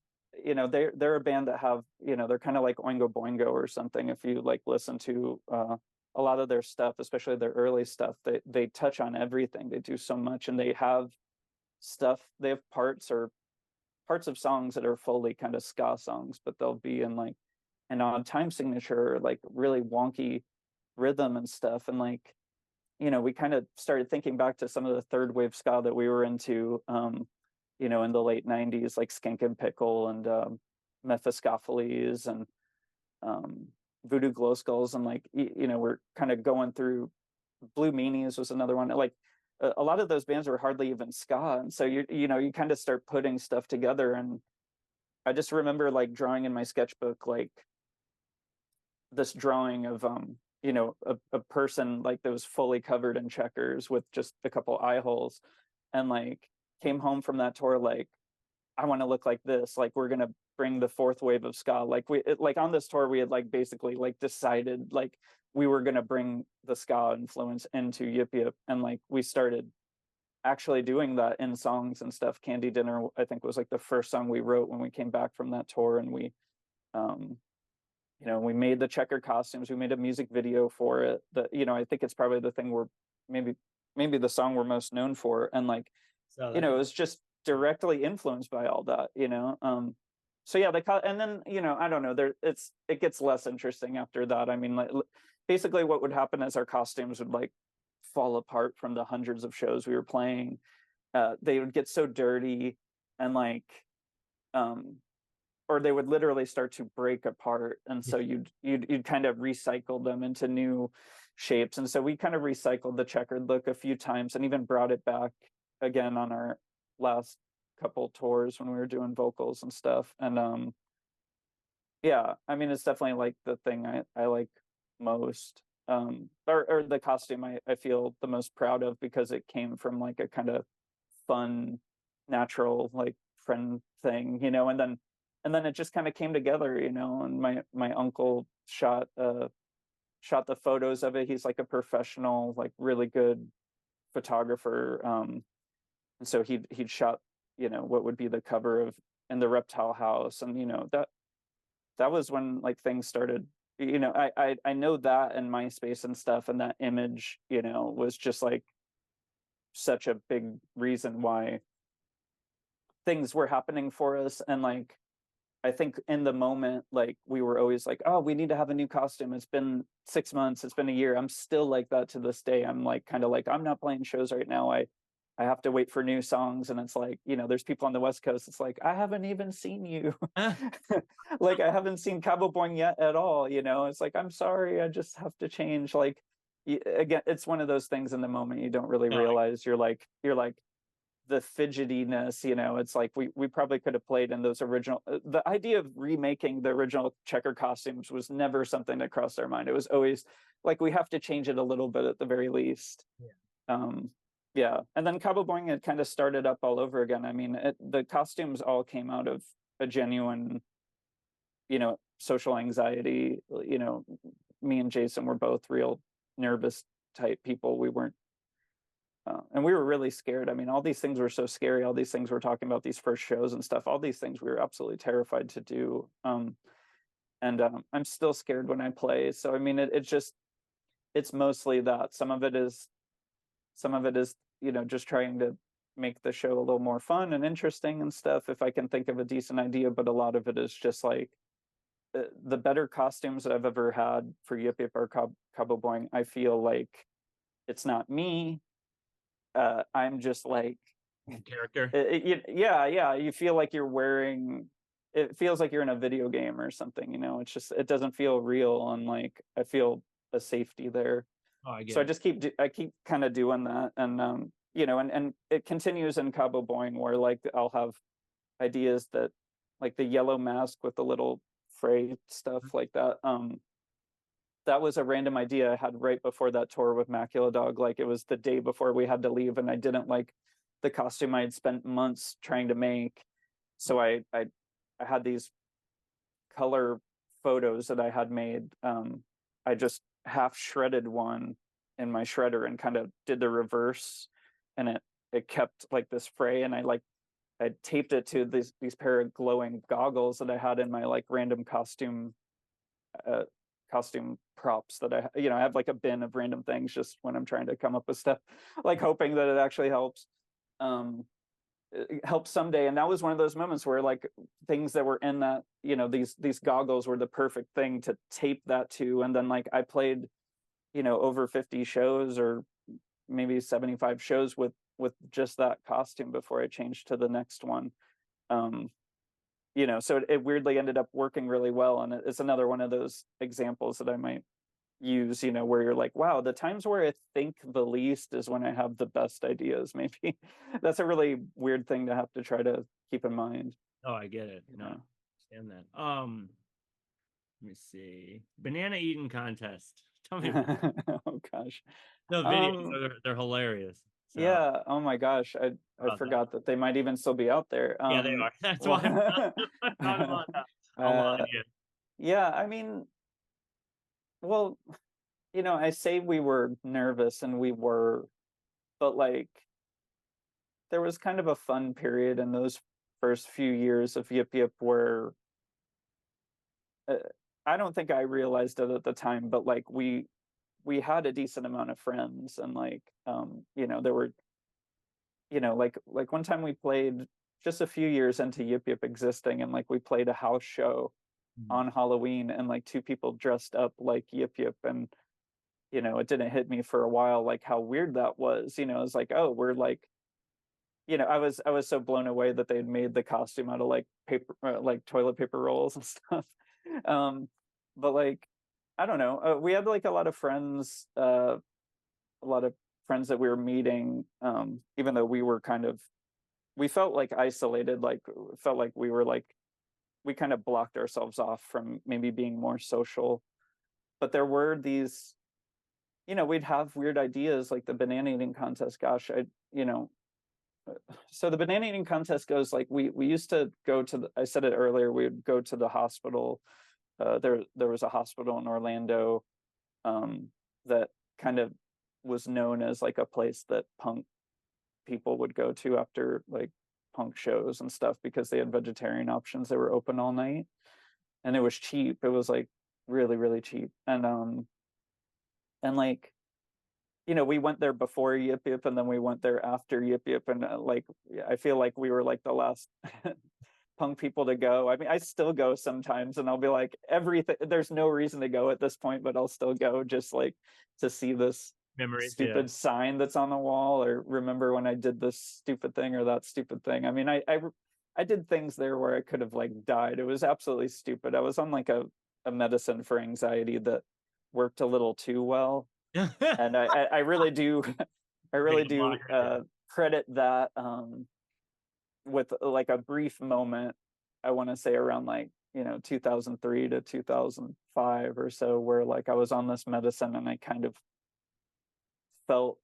they're a band that have, they're kind of like Oingo Boingo or something. If you like listen to a lot of their stuff, especially their early stuff, they touch on everything. They do so much, and they have parts of songs that are fully kind of ska songs, but they'll be in like an odd time signature, or like really wonky rhythm and stuff. And like, we kind of started thinking back to some of the third wave ska that we were into, in the late 90s, like Skink and Pickle and Mephistopheles and Voodoo Glow Skulls. And like, we're kind of going through Blue Meanies was another one. Like a lot of those bands were hardly even ska. And so you kind of start putting stuff together. And I just remember like drawing in my sketchbook, like this drawing of a person like that was fully covered in checkers with just a couple eye holes, and like came home from that tour like, I want to look like this, like we're gonna bring the fourth wave of ska. Like like on this tour we had like basically like decided like we were gonna bring the ska influence into Yip-Yip, and like we started actually doing that in songs and stuff. Candy Dinner, I think, was like the first song we wrote when we came back from that tour. And um we made the checker costumes. We made a music video for it. That, I think it's probably the thing we're maybe the song we're most known for. And like, So it was just directly influenced by all that. So yeah, and then I don't know. It gets less interesting after that. I mean, like basically, what would happen is our costumes would like fall apart from the hundreds of shows we were playing. They would get so dirty, and like or they would literally start to break apart, and so you'd kind of recycle them into new shapes. And so we kind of recycled the checkered look a few times, and even brought it back again on our last couple tours when we were doing vocals and stuff. And yeah, I mean, it's definitely like the thing I like most. or the costume I feel the most proud of, because it came from like a kind of fun, natural, like friend thing, and then it just kind of came together, and my uncle shot the photos of it. He's like a professional, like really good photographer. And so he'd shot, what would be the cover of In the Reptile House, and that was when like things started. I know that, and MySpace and stuff, and that image, was just like such a big reason why things were happening for us. And like, I think in the moment, like we were always like, oh, we need to have a new costume. It's been 6 months, it's been a year. I'm still like that to this day. I'm like kind of like, I'm not playing shows right now. I have to wait for new songs. And it's like, there's people on the West Coast. It's like, I haven't even seen you. Like, I haven't seen Cabo Boing yet at all. It's like, I'm sorry, I just have to change. Like, again, it's one of those things in the moment you don't really No, realize. You're like the fidgetiness, it's like we probably could have played in those original, the idea of remaking the original Checker costumes was never something that crossed our mind. It was always like, we have to change it a little bit at the very least. um yeah, and then Cabo Boing, it kind of started up all over again. I mean, the costumes all came out of a genuine, social anxiety. Me and Jason were both real nervous type people. We weren't and we were really scared. I mean, all these things were so scary. All these things we're talking about, these first shows and stuff, all these things we were absolutely terrified to do. And I'm still scared when I play. So I mean, it's mostly that. Some of it is, just trying to make the show a little more fun and interesting and stuff, if I can think of a decent idea. But a lot of it is just like, the better costumes that I've ever had for Yip-Yip or Cabo Boing, I feel like it's not me. I'm just like character. yeah, you feel like you're wearing, it feels like you're in a video game or something. It's just, it doesn't feel real, and like I feel a safety there. Oh, I get So it. I keep kind of doing that. And and it continues in Cabo Boing, where like I'll have ideas that, like the yellow mask with the little fray stuff like that. That was a random idea I had right before that tour with Macula Dog. Like, it was the day before we had to leave, and I didn't like the costume I had spent months trying to make. So I had these color photos that I had made. I just half shredded one in my shredder and kind of did the reverse, and it kept like this fray, and I taped it to these pair of glowing goggles that I had in my like random uh, costume props that I have like a bin of random things just when I'm trying to come up with stuff, like hoping that it actually helps. It helps someday. And that was one of those moments where like things that were in that, these goggles were the perfect thing to tape that to. And then like I played, over 50 shows, or maybe 75 shows with just that costume before I changed to the next one. So it weirdly ended up working really well. And it's another one of those examples that I might use, where you're like, wow, the times where I think the least is when I have the best ideas. Maybe that's a really weird thing to have to try to keep in mind. Oh, I get it. No, I understand that. Let me see. Banana eating contest. Tell me about Oh gosh. the videos. Um, They're hilarious. So yeah. Oh my gosh. I about that. forgot that they might even still be out there. Yeah, they are. That's why I'm Well, talking about that. I'm on uh, it. yeah, I mean, well, I say we were nervous, and we were, but like there was kind of a fun period in those first few years of Yip-Yip where uh, I don't think I realized it at the time, but like we had a decent amount of friends. And like there were, like one time we played just a few years into Yip-Yip existing, and like we played a house show Mhm. on Halloween, and like two people dressed up like Yip-Yip. And it didn't hit me for a while like how weird that was. It's like, oh, we're like, I was so blown away that they had made the costume out of like paper, like toilet paper rolls and stuff. um but like, I don't know, we had like a lot of friends that we were meeting, even though we were kind of, we felt like isolated, like felt like we were like, we kind of blocked ourselves off from maybe being more social. But there were these we'd have weird ideas like the banana eating contest. Gosh, you know, so the banana eating contest goes like we used to go to I said it earlier, we would go to the hospital. There was a hospital in Orlando um, that kind of was known as like a place that punk people would go to after like punk shows and stuff because they had vegetarian options. They were open all night and it was cheap. It was like really, really cheap. And like, we went there before Yip-Yip and then we went there after Yip-Yip. And like, I feel like we were like the last punk people to go. I mean, I still go sometimes and I'll be like, everything, there's no reason to go at this point, but I'll still go just like to see this Memories, yeah. stupid sign that's on the wall, or remember when I did this stupid thing or that stupid thing. I mean, I did things there where I could have like died. It was absolutely stupid. I was on like a medicine for anxiety that worked a little too well. And I really do I really Beta do blocker. credit that with like a brief moment, I want to say around like 2003 to 2005 or so, where like I was on this medicine and I kind of felt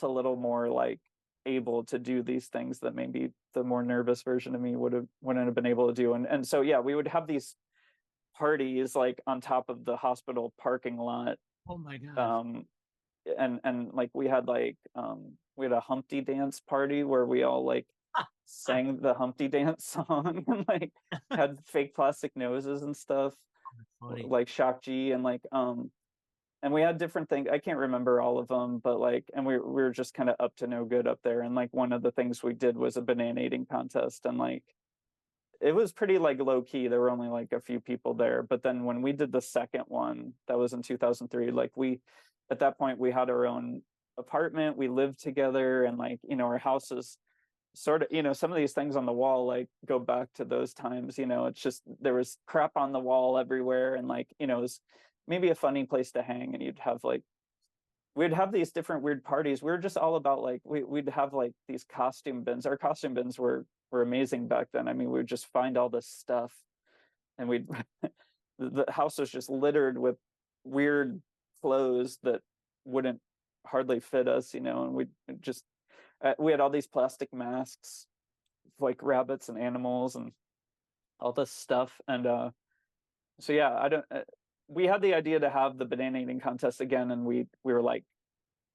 a little more like able to do these things that maybe the more nervous version of me wouldn't have been able to do. And so yeah, we would have these parties like on top of the hospital parking lot. Oh my gosh. um and like we had a Humpty Dance party where we all like sang the Humpty Dance song and like had fake plastic noses and stuff, Funny. like Shock G, and like and we had different things. I can't remember all of them, but like, and we were just kind of up to no good up there. And like one of the things we did was a banana eating contest, and like it was pretty like low key. There were only like a few people there. But then when we did the second one, that was in 2003. Like we, at that point, we had our own apartment. We lived together, and like our houses sort of some of these things on the wall like go back to those times. It's just there was crap on the wall everywhere, and like it was maybe a funny place to hang, and you'd have like we'd have these different weird parties. We were just all about like we'd have like these costume bins. Our costume bins were amazing back then. I mean, we would just find all this stuff, and we'd the house was just littered with weird clothes that wouldn't hardly fit us, and we just we had all these plastic masks, like rabbits and animals and all this stuff. And so yeah, I don't. We had the idea to have the banana eating contest again, and we were like,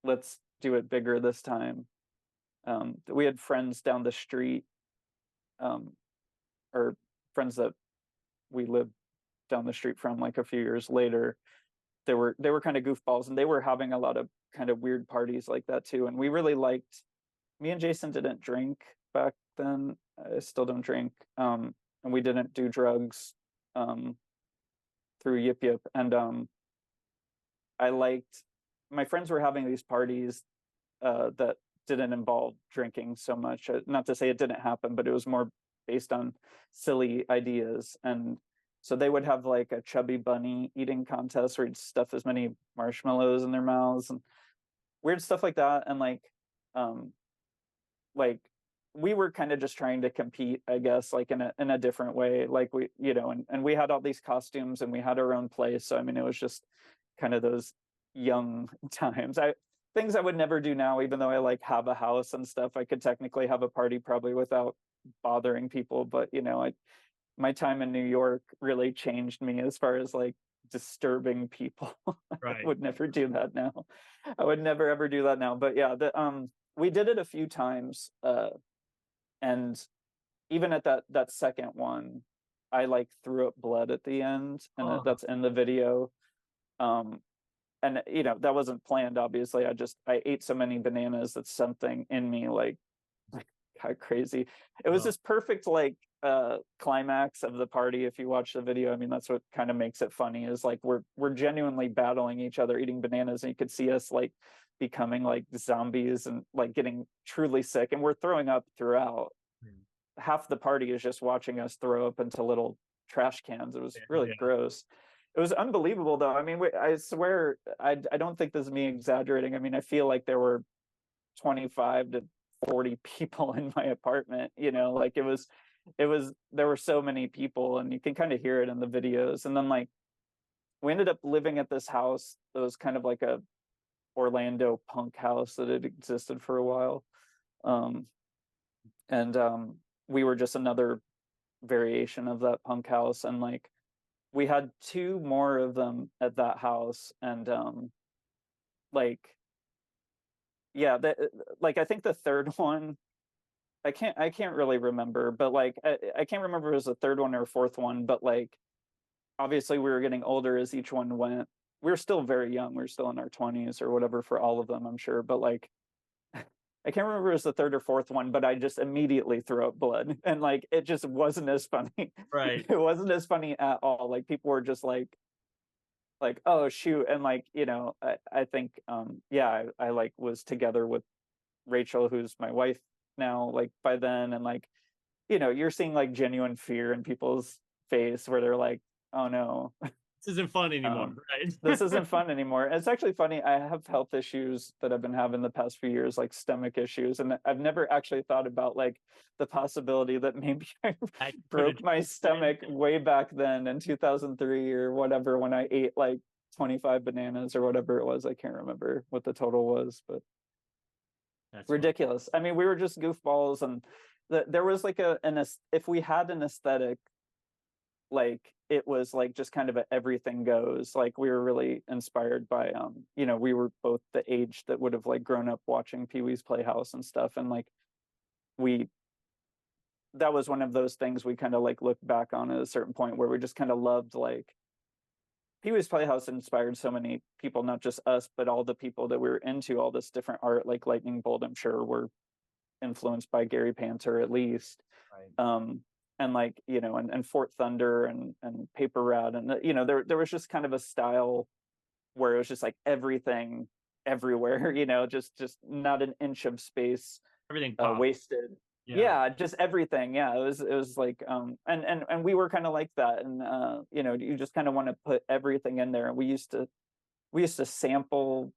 let's do it bigger this time. We had friends down the street, or friends that we lived down the street from, like a few years later. They were kind of goofballs, and they were having a lot of kind of weird parties like that too. And we really liked. Me and Jason didn't drink back then. I still don't drink, and we didn't do drugs through Yip-Yip. And I liked my friends were having these parties that didn't involve drinking so much. Not to say it didn't happen, but it was more based on silly ideas. And so they would have like a chubby bunny eating contest where you'd stuff as many marshmallows in their mouths and weird stuff like that. And um, like we were kind of just trying to compete, I guess, like in a different way. Like we, and we had all these costumes and we had our own place. So I mean, it was just kind of those young times. Things I would never do now, even though I like have a house and stuff. I could technically have a party probably without bothering people, but my time in New York really changed me as far as like disturbing people. I Right. would never do that now. I would never ever do that now. But yeah, we did it a few times, and even at that second one, I like threw up blood at the end, and Oh, that's in the video. Um, and that wasn't planned. Obviously, I ate so many bananas that something in me like got crazy. It was no. this perfect like climax of the party. If you watch the video, I mean, that's what kind of makes it funny, is like we're genuinely battling each other eating bananas, and you could see us like becoming like zombies and like getting truly sick, and we're throwing up throughout. Half the party is just watching us throw up into little trash cans. It was really Yeah. gross. It was unbelievable though. I mean, I swear, I don't think this is me exaggerating. I mean, I feel like there were 25 to 40 people in my apartment. Like it was there were so many people, and you can kind of hear it in the videos. And then like we ended up living at this house that was kind of like a Orlando punk house that had existed for a while. Um, and we were just another variation of that punk house. And like we had two more of them at that house. And like, yeah, like I think the third one, I can't really remember, but like I can't remember if it was the third one or fourth one, but like obviously we were getting older as each one went. We were still very young. We were still in our 20s or whatever for all of them, I'm sure. But like I can't remember if it was the third or fourth one, but I just immediately threw up blood. And like it just wasn't as funny. Right. It wasn't as funny at all. Like people were just like, oh shoot. And like, I think yeah, I like was together with Rachel, who's my wife now, like by then, and like, you're seeing like genuine fear in people's face where they're like, oh no, This isn't fun anymore, this right? isn't fun anymore. It's actually funny. I have health issues that I've been having the past few years, like stomach issues, and I've never actually thought about like the possibility that maybe I I put a broke my stomach way back then in 2003 or whatever when I ate like 25 bananas or whatever it was. I can't remember what the total was, but That's fun. ridiculous. I mean, we were just goofballs, and there was like if we had an aesthetic, like it was like just kind of a everything goes. Like we were really inspired by we were both the age that would have like grown up watching Pee-wee's Playhouse and stuff, and like we that was one of those things we kind of like looked back on at a certain point where we just kind of loved like Pee-wee's Playhouse inspired so many people, not just us, but all the people that we were into all this different art, like Lightning Bolt, I'm sure were influenced by Gary Panther at least. Right. And like, and Fort Thunder and Paper Rat. And, there was just kind of a style where it was just like everything everywhere, just not an inch of space Everything popped. wasted. Yeah. Yeah, just everything. Yeah, it was like and we were kind of like that. And you just kind of want to put everything in there. And we used to sample,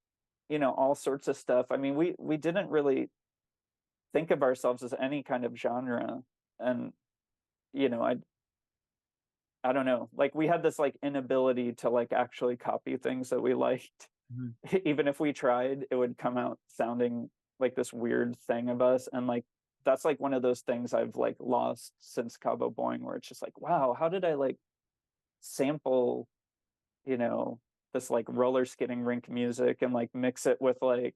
all sorts of stuff. I mean, we didn't really think of ourselves as any kind of genre. And I don't know, like we had this like inability to like actually copy things that we liked. Mhm. Even if we tried, it would come out sounding like this weird thing of us. And like that's like one of those things I've like lost since Cabo Boing, where it's just like, wow, how did I like sample, you know this like roller skating rink music and like mix it with like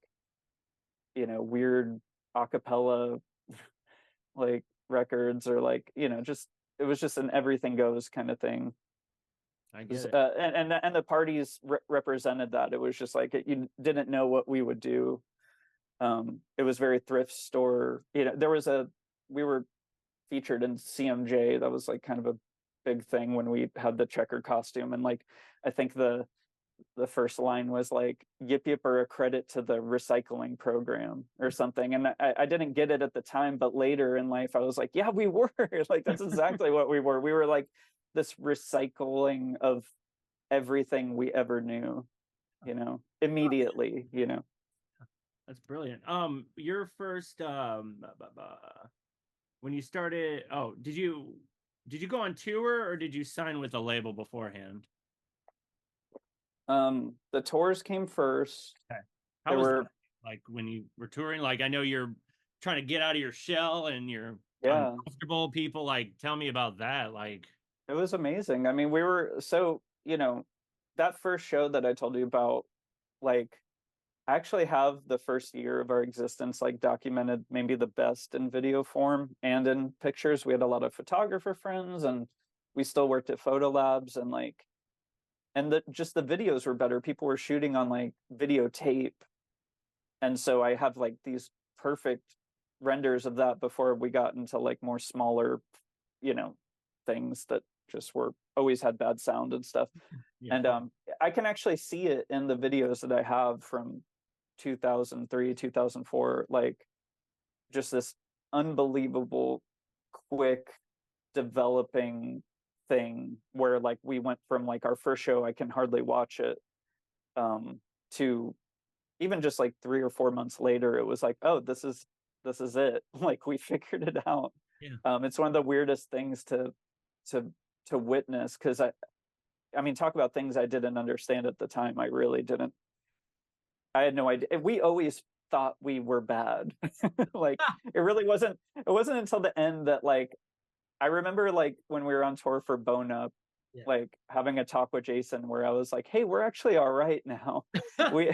weird acapella like records, or like just it was just an everything goes kind of thing. I get it. And the parties represented that. It was just like you didn't know what we would do. It was very thrift store. We were featured in CMJ. That was like kind of a big thing when we had the checker costume. And like I think the first line was like, Yip-Yip are a credit to the recycling program or something. And I didn't get it at the time, but later in life I was like, yeah, we were. Like that's exactly what we were. We were like this recycling of everything we ever knew, immediately. That's brilliant. Your first when you started, oh, did you go on tour or did you sign with a label beforehand? The tours came first. Okay. How There was that were like when you were touring? Like I know you're trying to get out of your shell and you're Yeah, uncomfortable. People like tell me about that. Like, it was amazing. I mean, we were so, that first show that I told you about, like I actually have the first year of our existence like documented maybe the best in video form and in pictures. We had a lot of photographer friends, and we still worked at photo labs, and like just the videos were better. People were shooting on like videotape. And so I have like these perfect renders of that before we got into like more smaller, you know, things that just were always had bad sound and stuff. yeah, And I can actually see it in the videos that I have from 2003, 2004, like just this unbelievable quick developing thing where like we went from like our first show, I can hardly watch it, to even just like 3 or 4 months later, it was like, oh, this is it. Like we figured it out. yeah. It's one of the weirdest things to to witness, because I mean, talk about things I didn't understand at the time. I really didn't. I had no idea. We always thought we were bad. Like it really wasn't. It wasn't until the end that like I remember like when we were on tour for Bone Up, Yeah. like having a talk with Jason where I was like, "Hey, we're actually all right now." We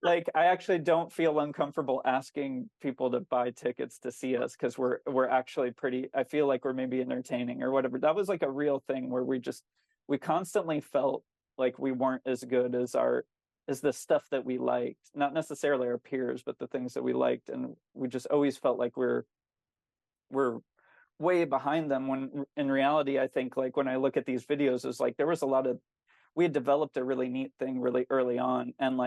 like I actually don't feel uncomfortable asking people to buy tickets to see us because we're actually pretty. I feel like we're maybe entertaining or whatever. That was like a real thing where we constantly felt like we weren't as good as the stuff that we liked, not necessarily our peers, but the things that we liked, and we just always felt like we're way behind them when in reality I think like when I look at these videos is like there was a lot of we had developed a really neat thing really early on and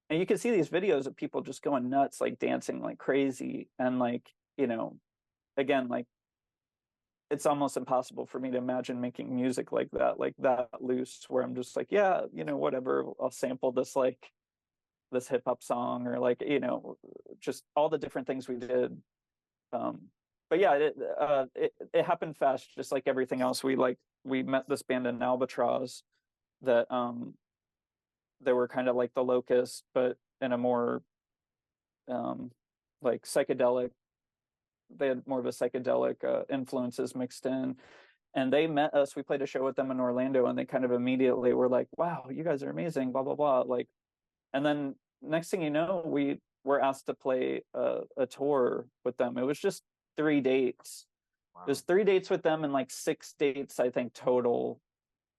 you can see these videos of people just going nuts like dancing like crazy and like again like it's almost impossible for me to imagine making music like that loose where I'm just like yeah whatever I'll sample this like this hip hop song or like just all the different things we did um but yeah, it happened fast, just like everything else. We met this band in Albatross that they were kind of like the Locust, but in a more um like psychedelic. They had more of a psychedelic influences mixed in, and they met us. We played a show with them in Orlando, and they kind of immediately were like, "Wow, you guys are amazing!" Blah blah blah. Like, and then next thing you know, we were asked to play a tour with them. It was just 3 dates. It was Wow. 3 dates with them and like 6 dates, I think, total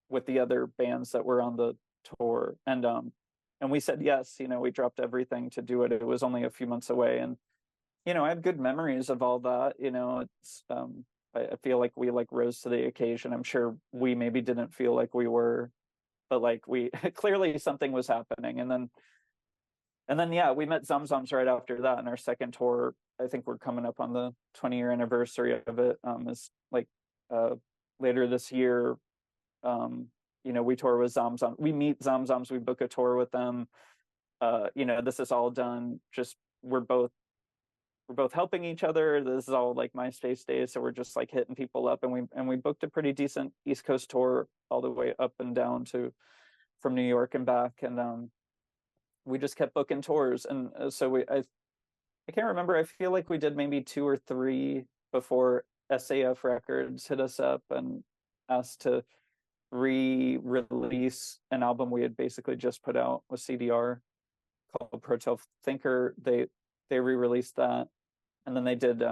with the other bands that were on the tour. And we said yes, we dropped everything to do it. It was only a few months away. And, I have good memories of all that. It's I feel like we like rose to the occasion. I'm sure we maybe didn't feel like we were, but like we clearly something was happening. And then yeah, we met Zomzoms right after that in our second tour. I think we're coming up on the 20-year anniversary of it. Is like uh later this year. We tour with Zomzoms. We meet Zomzoms, we book a tour with them. This is all done just we're both helping each other. This is all like MySpace days, so we're just like hitting people up, and we booked a pretty decent East Coast tour all the way up and down to from New York and back. And we just kept booking tours. And so I can't remember. I feel like we did maybe 2 or 3 before SAF Records hit us up and asked to re-release an album we had basically just put out with CDR called Protel Thinker. They re-released that, and then they did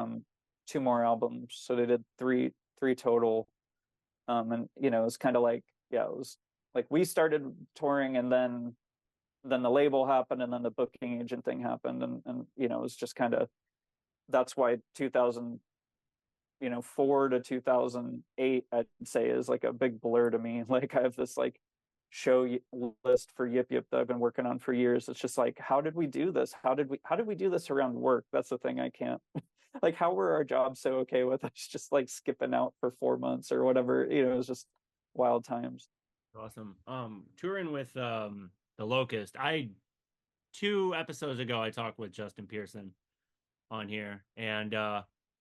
2 more albums. So they did three total. And it was kind of like yeah, it was like we started touring, and then the label happened, and then the booking agent thing happened, and it was just kind of that's why 2004 to 2008 I'd say is like a big blur to me. Like I have this like show list for Yip-Yip that I've been working on for years. It's just like how did we do this? How did we do this around work? That's the thing I can't like how were our jobs so okay with us just like skipping out for 4 months or whatever. It was just wild times. Awesome. Touring with the Locust. I 2 episodes ago I talked with Justin Pearson on here, and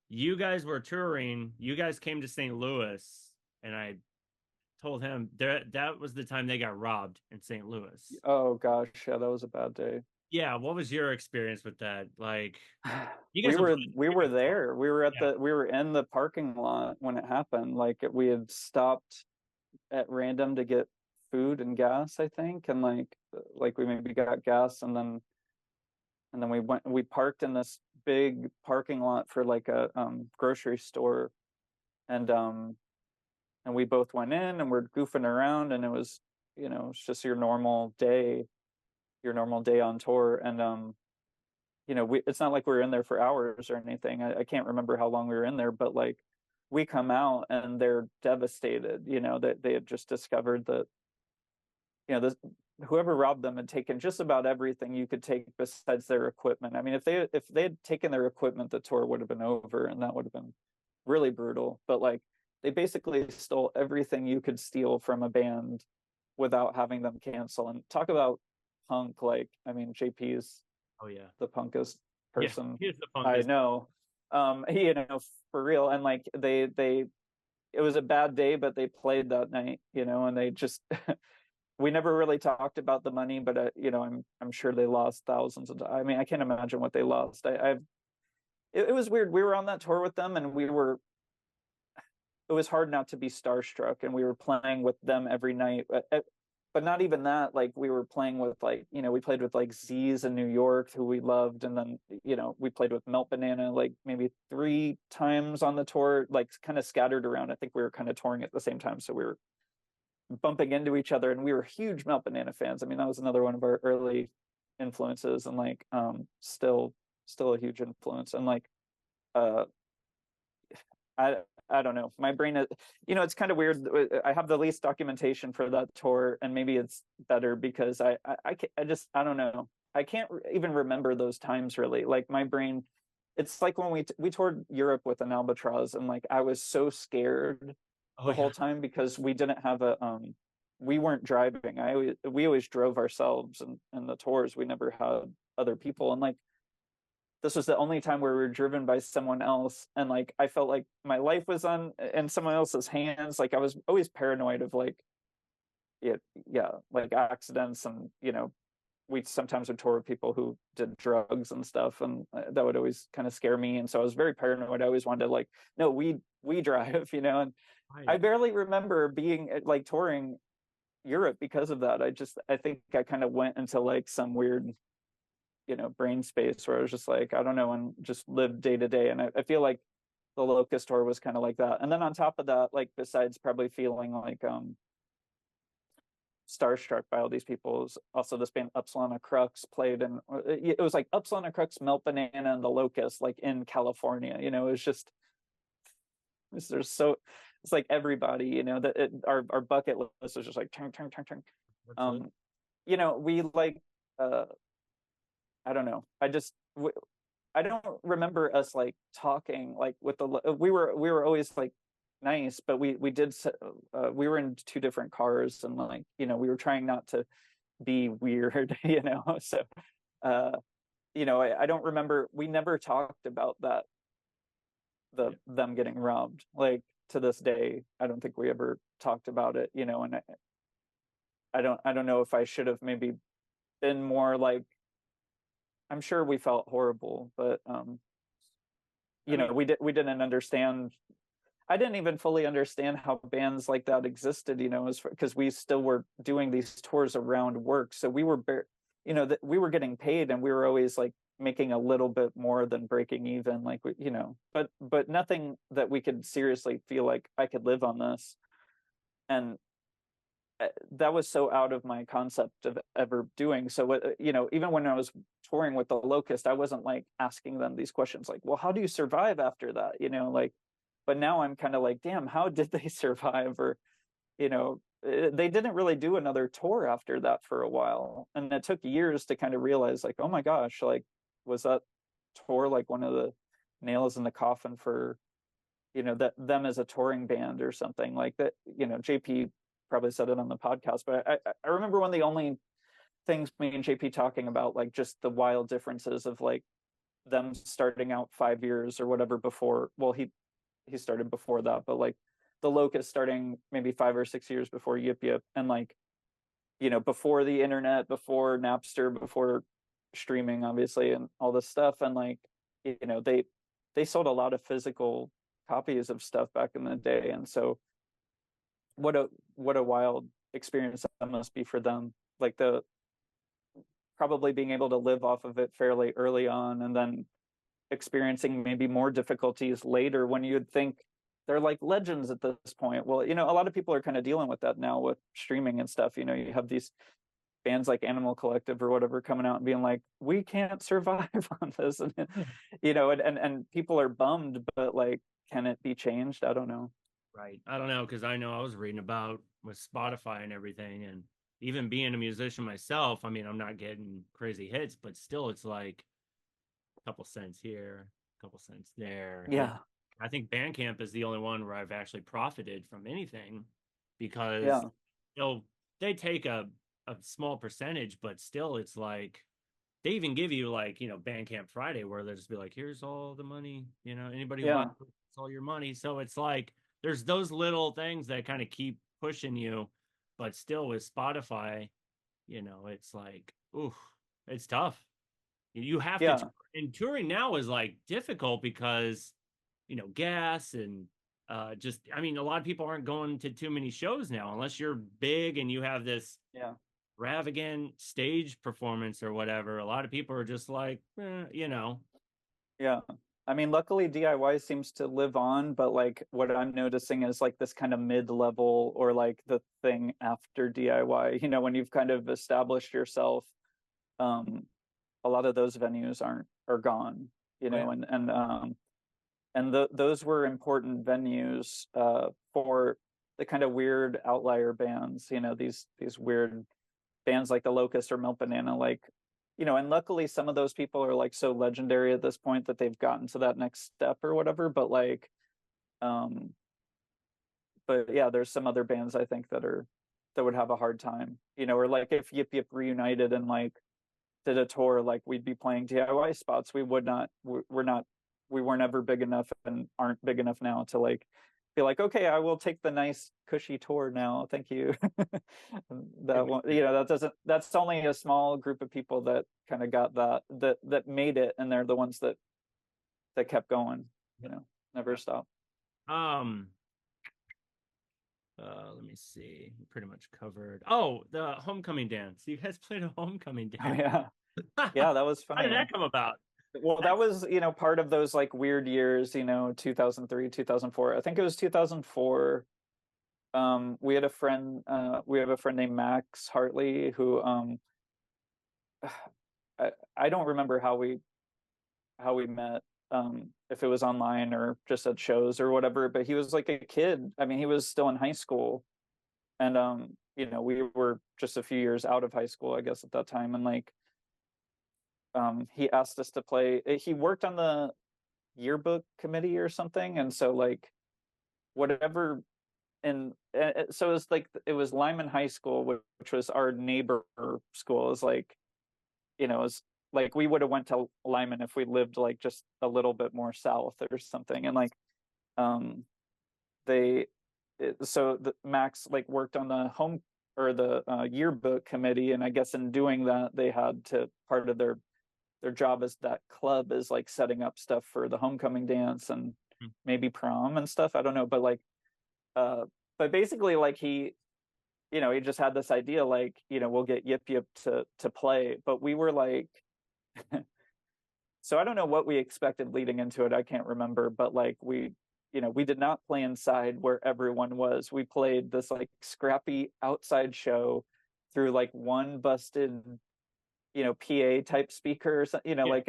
you guys were touring. You guys came to St. Louis, and I told him that was the time they got robbed in St. Louis. Oh gosh, yeah, that was a bad day. Yeah, what was your experience with that? Like, you we guys were were playing we pretty were good stuff. there. We were in the parking lot when it happened. Like we had stopped at random to get food and gas, I think, and like we maybe got gas, and then we parked in this big parking lot for like a grocery store, and and we both went in and we're goofing around, and it was it's just your normal day on tour. And it's not like we were in there for hours or anything. I can't remember how long we were in there, but like we come out and they're devastated, that they had just discovered that this whoever robbed them had taken just about everything you could take besides their equipment. I mean, if they had taken their equipment, the tour would have been over, and that would have been really brutal. But like they basically stole everything you could steal from a band without having them cancel. And talk about punk. Like, I mean, JP's Oh yeah. the punkest Yeah, person he's the I funkest. know. For real. And like they it was a bad day, but they played that night, and they just we never really talked about the money, but I'm sure they lost thousands of dollars. I mean, I can't imagine what they lost. It was weird. We were on that tour with them, and it was hard not to be starstruck, and we were playing with them every night. But not even that. Like, we were playing with, like, we played with like Z's in New York, who we loved, and then we played with Melt Banana like maybe 3 times on the tour, like kind of scattered around. I think we were kind of touring at the same time, so we were bumping into each other, and we were huge Melt Banana fans. I mean, that was another one of our early influences, and like still a huge influence. And like uh I I don't know. My brain is, it's kind of weird. I have the least documentation for that tour, and maybe it's better because I don't know. I can't even remember those times really. Like, my brain, it's like when we toured Europe with an Albatross, and like I was so scared Oh the yeah. whole time because we didn't have we weren't driving. We always drove ourselves, and the tours we never had other people, and like this was the only time where we were driven by someone else, and like I felt like my life was on in someone else's hands. Like, I was always paranoid of like, yeah, yeah, like accidents, and we sometimes would tour with people who did drugs and stuff, and that would always kind of scare me. And so I was very paranoid. I always wanted to, like, no, we drive, and I Right. barely remember being like touring Europe because of that. I think I kind of went into like some weird, brain space where I was just like, I don't know, and just lived day to day. And I feel like the Locust tour was kind of like that. And then on top of that, like, besides probably feeling like starstruck by all these people, was also this band Upsilon Crux played, and it was like Upsilon Crux, Melt Banana, and the Locust, like in California. It was just, there's so, it's like everybody, that our bucket list was just like turn turn turn turn. That's it. um we like, uh I don't know. I don't remember us like talking like with we were always like nice, but we were in 2 different cars, and like, we were trying not to be weird, So uh I don't remember, we never talked about that, Yeah. them getting robbed. Like, to this day, I don't think we ever talked about it, and I don't know if I should have maybe been more like, I'm sure we felt horrible, but I mean, we didn't understand. I didn't even fully understand how bands like that existed, because we still were doing these tours around work. So we were, that we were getting paid, and we were always like making a little bit more than breaking even, like, but nothing that we could seriously feel like I could live on this. And that was so out of my concept of ever doing. So, even when I was touring with the Locust, I wasn't like asking them these questions like, well, how do you survive after that? Like, but now I'm kind of like, damn, how did they survive? Or, they didn't really do another tour after that for a while. And it took years to kind of realize, like, oh my gosh, like, was that tour like one of the nails in the coffin for, that them as a touring band or something like that? JP probably said it on the podcast, but I remember one of the only things me and JP talking about, like, just the wild differences of like them starting out 5 years or whatever before. Well, he started before that, but like the Locust starting maybe 5 or 6 years before Yip-Yip, and like, before the internet, before Napster, before streaming, obviously, and all this stuff. And like, they sold a lot of physical copies of stuff back in the day. And so what a wild experience that must be for them. Like, the probably being able to live off of it fairly early on, and then experiencing maybe more difficulties later when you'd think they're like legends at this point. Well, a lot of people are kind of dealing with that now with streaming and stuff. You have these bands like Animal Collective or whatever coming out and being like, we can't survive on this. And and people are bummed, but like, can it be changed? I don't know. right. I don't know, because I know I was reading about with Spotify and everything, and even being a musician myself, I mean, I'm not getting crazy hits, but still, it's like a couple cents here, a couple cents there. And Yeah. I think Bandcamp is the only one where I've actually profited from anything, because Yeah. they'll they take a small percentage, but still, it's like they even give you, like, Bandcamp Friday, where they'll just be like, here's all the money, anybody who buys Yeah. it's all your money. So it's like there's those little things that kind of keep pushing you, but still with Spotify, it's like, ooh, it's tough. You have to, Yeah, and touring now is like difficult because, gas and just, I mean, a lot of people aren't going to too many shows now unless you're big and you have this yeah, ravagant stage performance or whatever. A lot of people are just like, yeah. I mean, luckily DIY seems to live on, but like what I'm noticing is like this kind of mid-level or like the thing after DIY, when you've kind of established yourself, um, a lot of those venues are gone, oh yeah, those were important venues for the kind of weird outlier bands, these weird bands like the Locust or Melt Banana, like, and luckily some of those people are like so legendary at this point that they've gotten to that next step or whatever. But like, um, but yeah, there's some other bands I think that would have a hard time, or like if Yip-Yip reunited and like did a tour, like we'd be playing DIY spots. We would not, we're not, we weren't ever big enough and aren't big enough now to like be like, okay, I will take the nice cushy tour now, thank you. That one, that's only a small group of people that kind of got that made it, and they're the ones that kept going, never stopped. um let me see. Pretty much covered. Oh, the homecoming dance. You guys played a homecoming Oh dance. yeah, yeah, that was How did funny. that come about? Well, that was, part of those like weird years, 2003, 2004. I think it was 2004. We had a friend, we have a friend named Max Hartley who, I don't remember how we met, if it was online or just at shows or whatever, but he was like a kid. I mean, he was still in high school, and we were just a few years out of high school, I guess, at that time. And like, he asked us to play. He worked on the yearbook committee or something, and so like whatever. And so it's like it was Lyman High School, which was our neighbor school. It was like, it was like we would have went to Lyman if we lived like just a little bit more south or something. And like, um they so the Max like worked on the home or the yearbook committee, and I guess in doing that they had to, part of their job as that club is like setting up stuff for the homecoming dance and maybe prom and stuff, I don't know. But like, uh but basically like he just had this idea like, we'll get Yip-Yip to play. But we were like, so I don't know what we expected leading into it, I can't remember. But like we did not play inside where everyone was. We played this like scrappy outside show through like one busted, PA type speaker, or something, Yeah.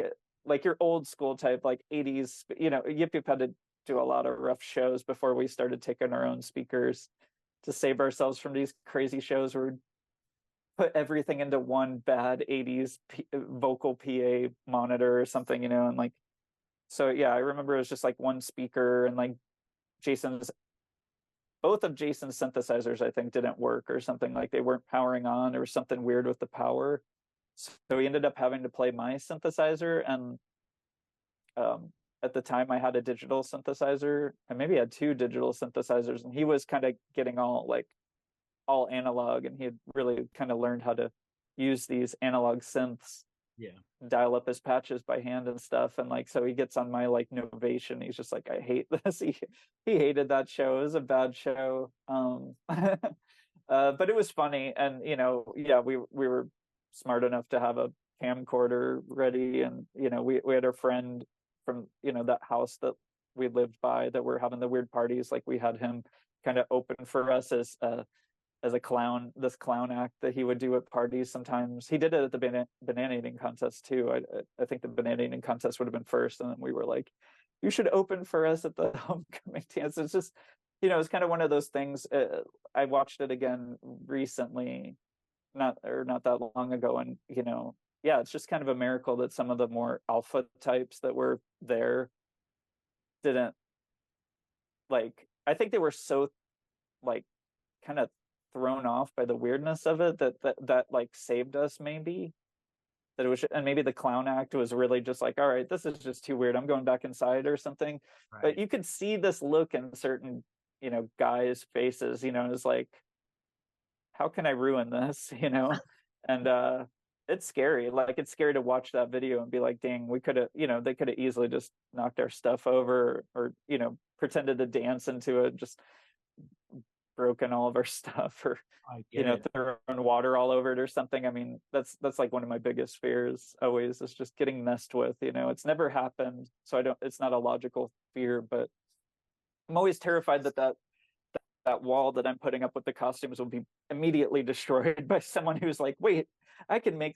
like your old school type, like 80s. Yip-Yip had to do a lot of rough shows before we started taking our own speakers to save ourselves from these crazy shows where we put everything into one bad 80s vocal PA monitor or something, and like, so yeah, I remember it was just like one speaker, and like Jason's both of Jason's synthesizers I think didn't work or something, like they weren't powering on, or something weird with the power. So we ended up having to play my synthesizer. And um, at the time I had a digital synthesizer, and maybe had two digital synthesizers, and he was kind of getting all analog, and he had really kind of learned how to use these analog synths, Yeah. dial up his patches by hand and stuff. And like, so he gets on my like Novation, he's just like, I hate this. He hated that show, it was a bad show. But it was funny. And yeah, we were smart enough to have a camcorder ready. And we had a friend from that house that we lived by that were having the weird parties, like we had him kind of open for us as a clown, this clown act that he would do at parties sometimes. He did it at the banana eating contest too. I think the banana eating contest would have been first, and then we were like, you should open for us at the homecoming dance. It's just, it's kind of one of those things. I watched it again recently, not that long ago, and yeah, it's just kind of a miracle that some of the more alpha types that were there didn't, like, I think they were so like kind of thrown off by the weirdness of it that like saved us, maybe. That it was, and maybe the clown act was really just like, all right, this is just too weird, I'm going back inside or something. But Right. you could see this look in certain guys' faces, it's like, how can I ruin this? And it's scary. Like, it's scary to watch that video and be like, dang, we could have, they could have easily just knocked our stuff over, or pretended to dance into it, just broken all of our stuff, or I get it. thrown water all over it or something. I mean, that's like one of my biggest fears always, is just getting messed with. It's never happened, so I don't, it's not a logical fear, but I'm always terrified that wall that I'm putting up with the costumes will be immediately destroyed by someone who's like, wait, I can make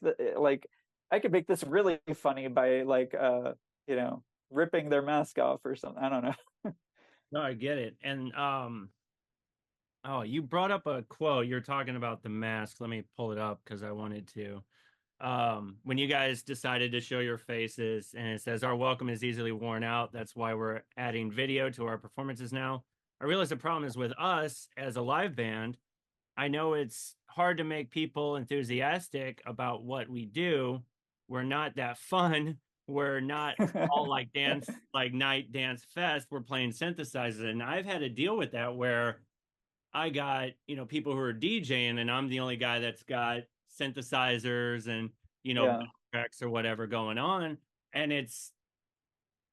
I could make this really funny by you know ripping their mask off or something. I don't know. No, I get it. And oh, you brought up a quote. You're talking about the mask. Let me pull it up because I wanted to. When you guys decided to show your faces, and it says our welcome is easily worn out. That's why we're adding video to our performances now. I realize the problem is with us as a live band. I know it's hard to make people enthusiastic about what we do. We're not that fun. We're not all like dance, like night dance fest. We're playing synthesizers. And I've had to deal with that where I got, people who are DJing, and I'm the only guy that's got synthesizers and, Yeah. tracks or whatever going on. And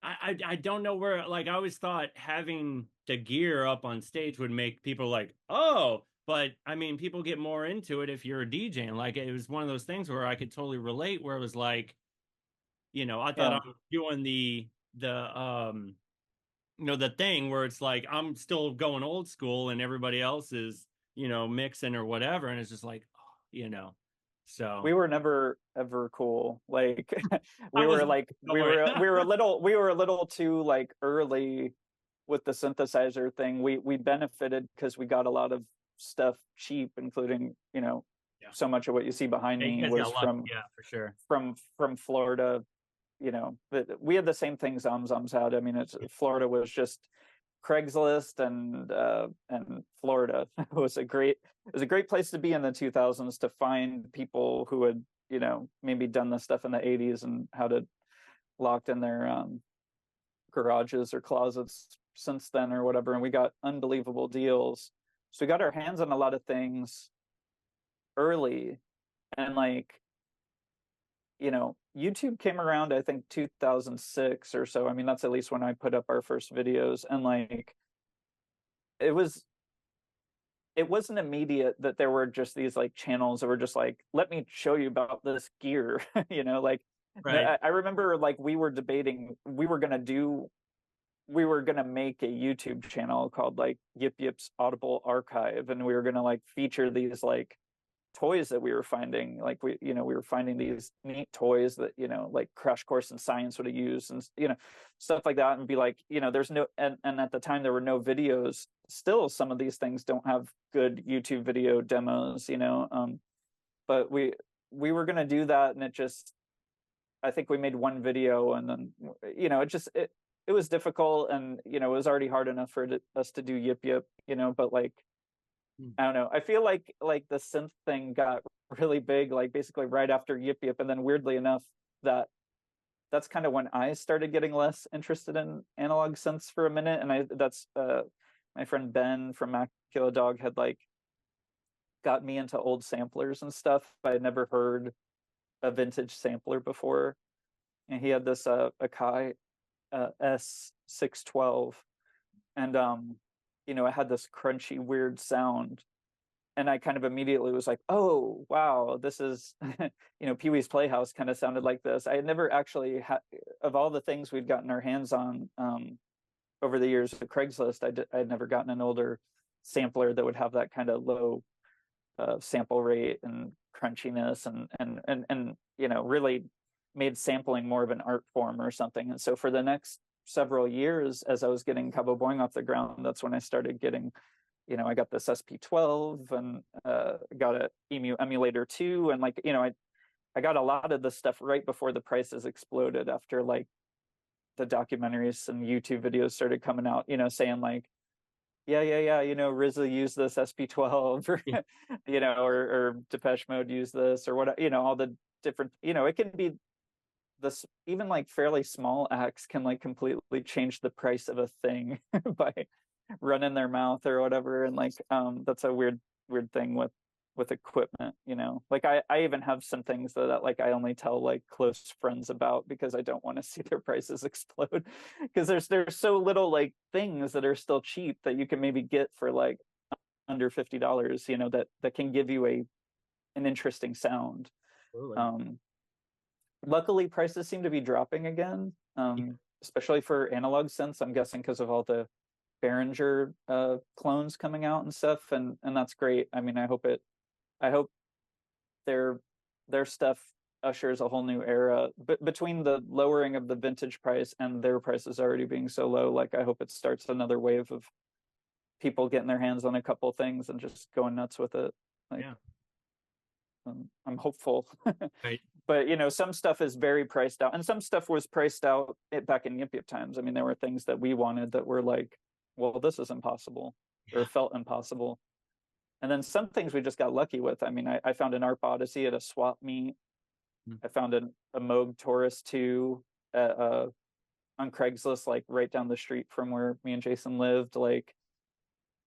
I don't know where, like, I always thought having the gear up on stage would make people like, oh, but I mean, people get more into it if you're a DJ. And like, it was one of those things where I could totally relate, where it was like, I thought I Yeah. was doing the thing where it's like, I'm still going old school and everybody else is, mixing or whatever. And it's just like, so We were never ever cool. Like, I we was, were like, don't worry. we were a little too like early with the synthesizer thing. We benefited because we got a lot of stuff cheap, including, Yeah. so much of what you see behind Yeah, you me guys was got lucky. Yeah, for sure. from Florida. But we had the same thing Zomzoms had. I mean, Florida was just Craigslist, and Florida was a great place to be in the 2000s, to find people who had, maybe done this stuff in the 80s and had it locked in their garages or closets since then or whatever. And we got unbelievable deals. So we got our hands on a lot of things early. And like, YouTube came around, I think 2006 or so. I mean, that's at least when I put up our first videos. And like, it wasn't immediate that there were just these like channels that were just like, let me show you about this gear. Like, Right. I remember like we were debating, we were gonna make a YouTube channel called like Yip-Yip's Audible Archive, and we were gonna like feature these like toys that we were finding. Like, we were finding these neat toys that, like Crash Course in Science would have used, and stuff like that, and be like, there's no, and at the time there were no videos. Still, some of these things don't have good YouTube video demos, but we were going to do that, and I think we made one video, and then, it was difficult, and it was already hard enough for us to do Yip-Yip, but like, I don't know. I feel like the synth thing got really big, like basically right after Yip-Yip, and then weirdly enough, that's kind of when I started getting less interested in analog synths for a minute, and that's my friend Ben from Macula Dog had like got me into old samplers and stuff. I had never heard a vintage sampler before, and he had this Akai S612, and it had this crunchy weird sound, and I kind of immediately was like, oh wow, this is Pee-wee's Playhouse kind of sounded like this. I had never actually had, of all the things we'd gotten our hands on over the years of Craigslist, I'd never gotten an older sampler that would have that kind of low sample rate and crunchiness, and really made sampling more of an art form or something. And so for the next several years, as I was getting Cabo Boing off the ground, that's when I started getting, I got this SP12, and got a EMU emulator too, and like, I got a lot of the stuff right before the prices exploded, after like the documentaries and YouTube videos started coming out, saying like, yeah, RZA used this SP12, or Yeah. or Depeche Mode used this, or what, all the different, it can be this, even like fairly small acts can like completely change the price of a thing by run in their mouth or whatever. And like that's a weird thing with equipment, you know. Like I even have some things that like I only tell like close friends about because I don't want to see their prices explode. Because there's so little like things that are still cheap that you can maybe get for like under $50, you know, that can give you an interesting sound. Absolutely. Um, Luckily, prices seem to be dropping again, especially for analog synths. I'm guessing because of all the Behringer clones coming out and stuff, and that's great. I mean, I hope their stuff ushers a whole new era. But between the lowering of the vintage price and their prices already being so low, like I hope it starts another wave of people getting their hands on a couple things and just going nuts with it. Like, Yeah. I'm hopeful. Right. But you know, some stuff is very priced out, and some stuff was priced out back in Yip-Yip times. I mean, there were things that we wanted that were like, well, this is impossible, or Yeah. felt impossible. And then some things we just got lucky with. I mean, I found an ARP Odyssey at a swap meet. Mm. I found a Moog Taurus 2 on Craigslist, like right down the street from where me and Jason lived. Like,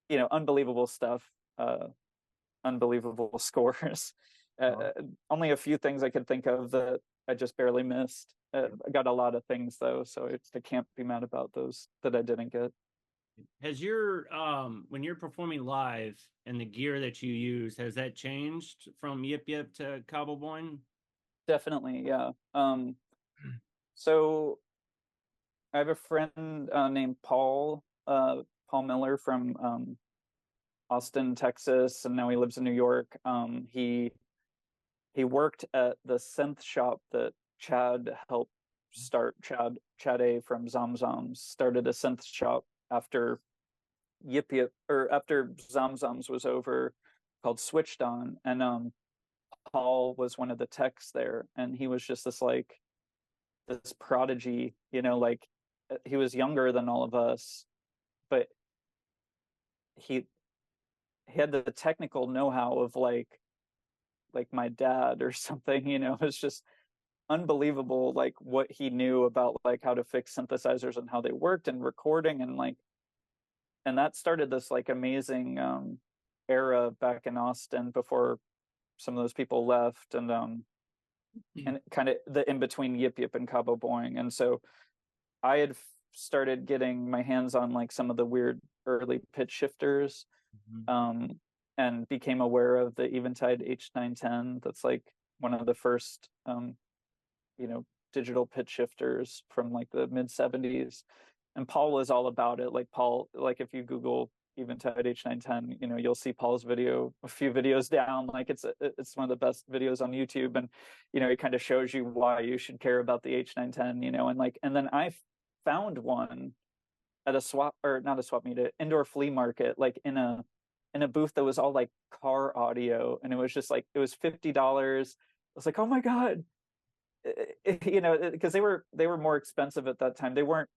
you know, unbelievable stuff, unbelievable scores. Oh, Only a few things I could think of that I just barely missed. yeah. I got a lot of things though, so I can't be mad about those that I didn't get. Has your when you're performing live and the gear that you use, has that changed from Yip-Yip to Cabo Boing? Definitely, yeah. So I have a friend named Paul Miller from Austin, Texas, and now he lives in New York. He worked at the synth shop that Chad helped start. Chad A from Zomzoms started a synth shop after Yip-Yip, or after Zomzoms was over, called Switched On, and Paul was one of the techs there, and he was just this prodigy, you know, like he was younger than all of us, but he he had the technical know-how of like my dad or something, you know. It's just unbelievable like what he knew about like how to fix synthesizers and how they worked and recording, and like, and that started this like amazing era back in Austin before some of those people left, and kind of the in between Yip-Yip and Cabo Boing. And so I had started getting my hands on like some of the weird early pitch shifters, Mhm. and became aware of the Eventide H910. That's like one of the first you know, digital pitch shifters from like the mid 70s. And Paul was all about it. Like Paul, like if you Google Eventide H910, you know, you'll see Paul's video a few videos down. Like it's one of the best videos on YouTube, and you know, it kind of shows you why you should care about the H910, you know. And like, and then I found one at a swap, or not a swap meet, an indoor flea market, like in a booth that was all like car audio, and it was just like, it was $50. I was like, oh my god. You know, because they were more expensive at that time. They weren't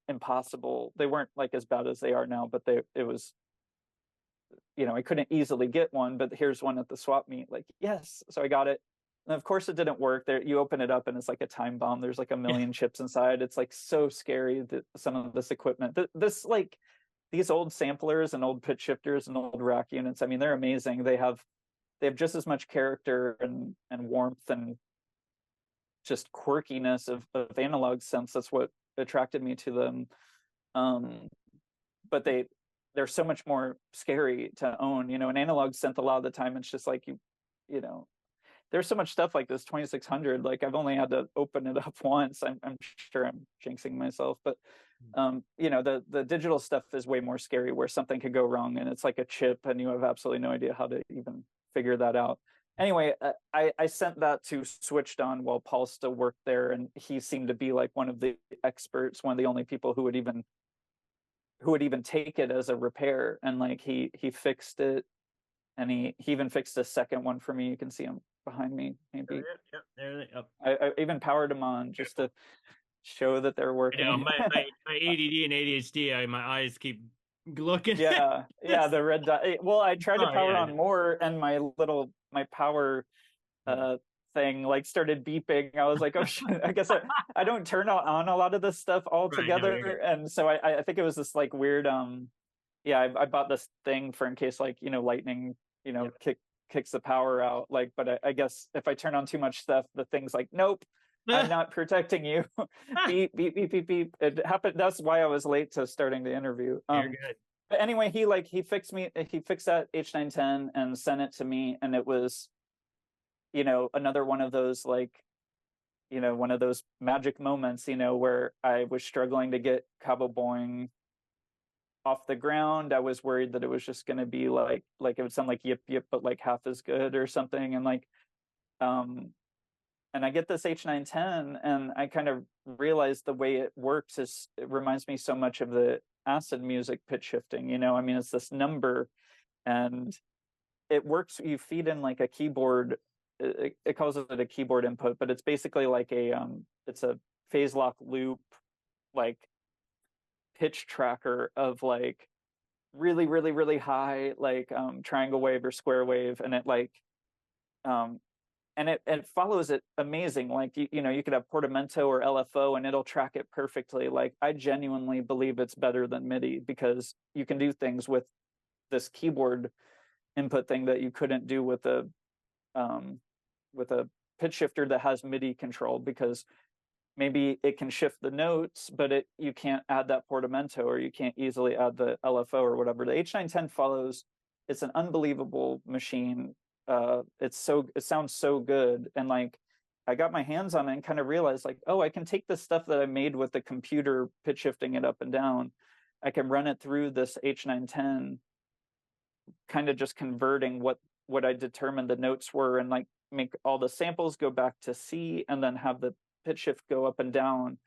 impossible. They weren't like as bad as they are now, but it was, you know, I couldn't easily get one, but here's one at the swap meet. Like, yes. So I got it. And of course it didn't work. There, you open it up and it's like a time bomb. There's like a Yeah. million chips inside. It's like so scary that some of this equipment, this like these old samplers and old pitch shifters and old rack units, I mean, they're amazing. They have just as much character and warmth and just quirkiness of analog synths. That's what attracted me to them. Um, but they're so much more scary to own. You know, an analog synth, a lot of the time it's just like you know, there's so much stuff like this 2600. Like I've only had to open it up once. I'm sure I'm jinxing myself, but you know, the digital stuff is way more scary, where something could go wrong and it's like a chip and you have absolutely no idea how to even figure that out. Anyway, I sent that to Switched On while Paul still worked there, and he seemed to be like one of the experts, one of the only people who would even take it as a repair. And like he fixed it, and he even fixed a second one for me. You can see him behind me, maybe. Yep, there they up. I even powered them on just to show that they're You know, working. my ADD and ADHD, my eyes keep looking at Yeah, this. the red dot. Well, I tried to Oh power yeah. on more, and my power Yeah. thing like started beeping. I was like, oh shit, I guess I don't turn on a lot of this stuff Right. No, altogether. you're good. And so I think it was this like weird yeah, I bought this thing for in case like, lightning, Yep. kicks the power out. Like, but I guess if I turn on too much stuff, the thing's like, nope, I'm not protecting you. Beep, beep, beep, beep, beep. It happened. That's why I was late to starting the interview. You're good. But anyway, he fixed that H910 and sent it to me, and it was, another one of those like, one of those magic moments, where I was struggling to get Cabo Boing off the ground. I was worried that it was just going to be like it would sound like Yip-Yip, but like half as good or something. And like, um, and I get this H910, and I kind of realized the way it works is it reminds me so much of the acid music pitch shifting. I mean, it's this number, and it works. You feed in like a keyboard. It calls it a keyboard input, but it's basically like it's a phase lock loop, like pitch tracker of like really, really, really high, like triangle wave or square wave, and it like um and it follows it amazing. Like you could have portamento or LFO and it'll track it perfectly. Like I genuinely believe it's better than MIDI because you can do things with this keyboard input thing that you couldn't do um with a pitch shifter that has MIDI control, because maybe it can shift the notes, but you can't add that portamento, or you can't easily add the LFO or whatever. The H910 follows. It's an unbelievable machine. It sounds so good, and like I got my hands on it and kind of realized like, oh, I can take the stuff that I made with the computer pitch shifting it up and down. I can run it through this H910, kind of just converting what I determined the notes were, and like make all the samples go back to C, and then have the pitch shift go up and down.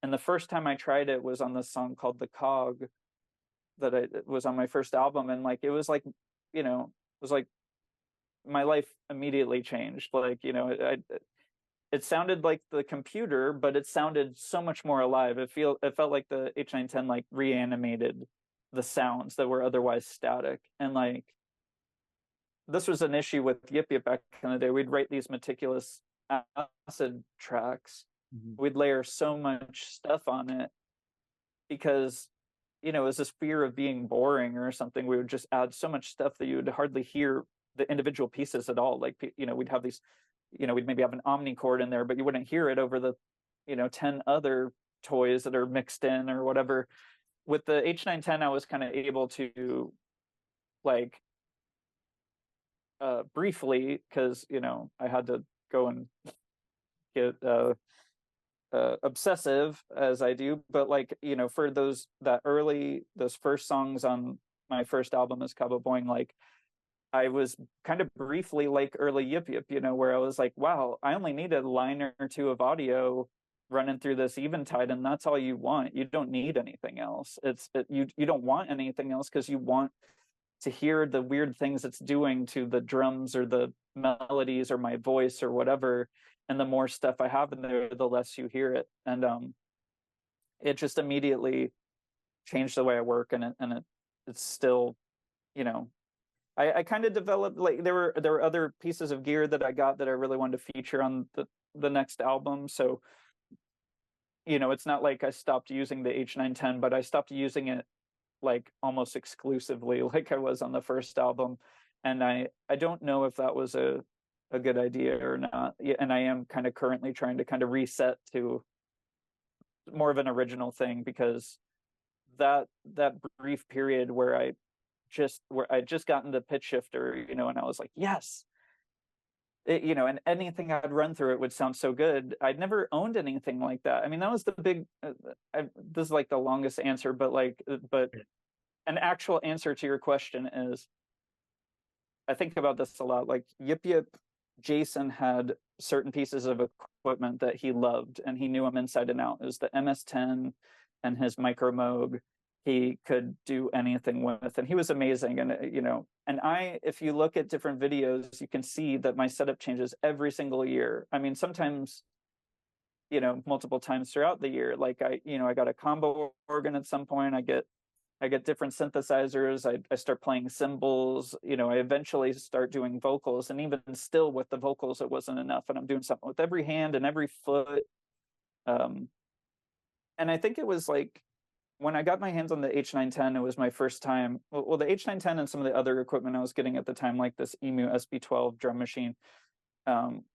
And the first time I tried it was on this song called The Cog that it was on my first album, and like it was like, it was like my life immediately changed. Like, it sounded like the computer, but it sounded so much more alive. It felt like the H910 like reanimated the sounds that were otherwise static. And like this was an issue with Yip-Yip back in the day. We'd write these meticulous acid tracks. Mhm. We'd layer so much stuff on it because, it was this fear of being boring or something. We would just add so much stuff that you would hardly hear the individual pieces at all. Like, we'd have these, we'd maybe have an omnichord in there, but you wouldn't hear it over the, 10 other toys that are mixed in or whatever. With the H910, I was kind of able to like briefly, because I had to go and get obsessive as I do, but like for those first songs on my first album as Cabo Boing, like I was kind of briefly like early Yip-Yip, where I was like, wow, I only need a line or two of audio running through this eventide, and that's all you want. You don't need anything else. You don't want anything else because you want to hear the weird things it's doing to the drums or the melodies or my voice or whatever. And the more stuff I have in there, the less you hear it. And it just immediately changed the way I work, and it's still, I kind of developed, like there were other pieces of gear that I got that I really wanted to feature on the next album. So it's not like I stopped using the H910, but I stopped using it like almost exclusively like I was on the first album. And I don't know if that was a good idea or not. And I am kind of currently trying to kind of reset to more of an original thing, because that brief period where I just gotten the pitch shifter, and I was like, yes. And anything I'd run through it would sound so good. I'd never owned anything like that. I mean, that was the big this is like the longest answer, but an actual answer to your question is, I think about this a lot. Like Yip-Yip, Jason had certain pieces of equipment that he loved, and he knew them inside and out. It was the MS-10 and his Micro Moog. He could do anything with, and he was amazing. And and if you look at different videos, you can see that my setup changes every single year. I mean, sometimes multiple times throughout the year. Like I got a combo organ at some point. I get I get different synthesizers. I start playing cymbals. You know, I eventually start doing vocals, and even still with the vocals, it wasn't enough. And I'm doing something with every hand and every foot. Um, and I think it was like when I got my hands on the H910, it was my first time. Well, the H910 and some of the other equipment I was getting at the time, like this Emu SB12 drum machine, um,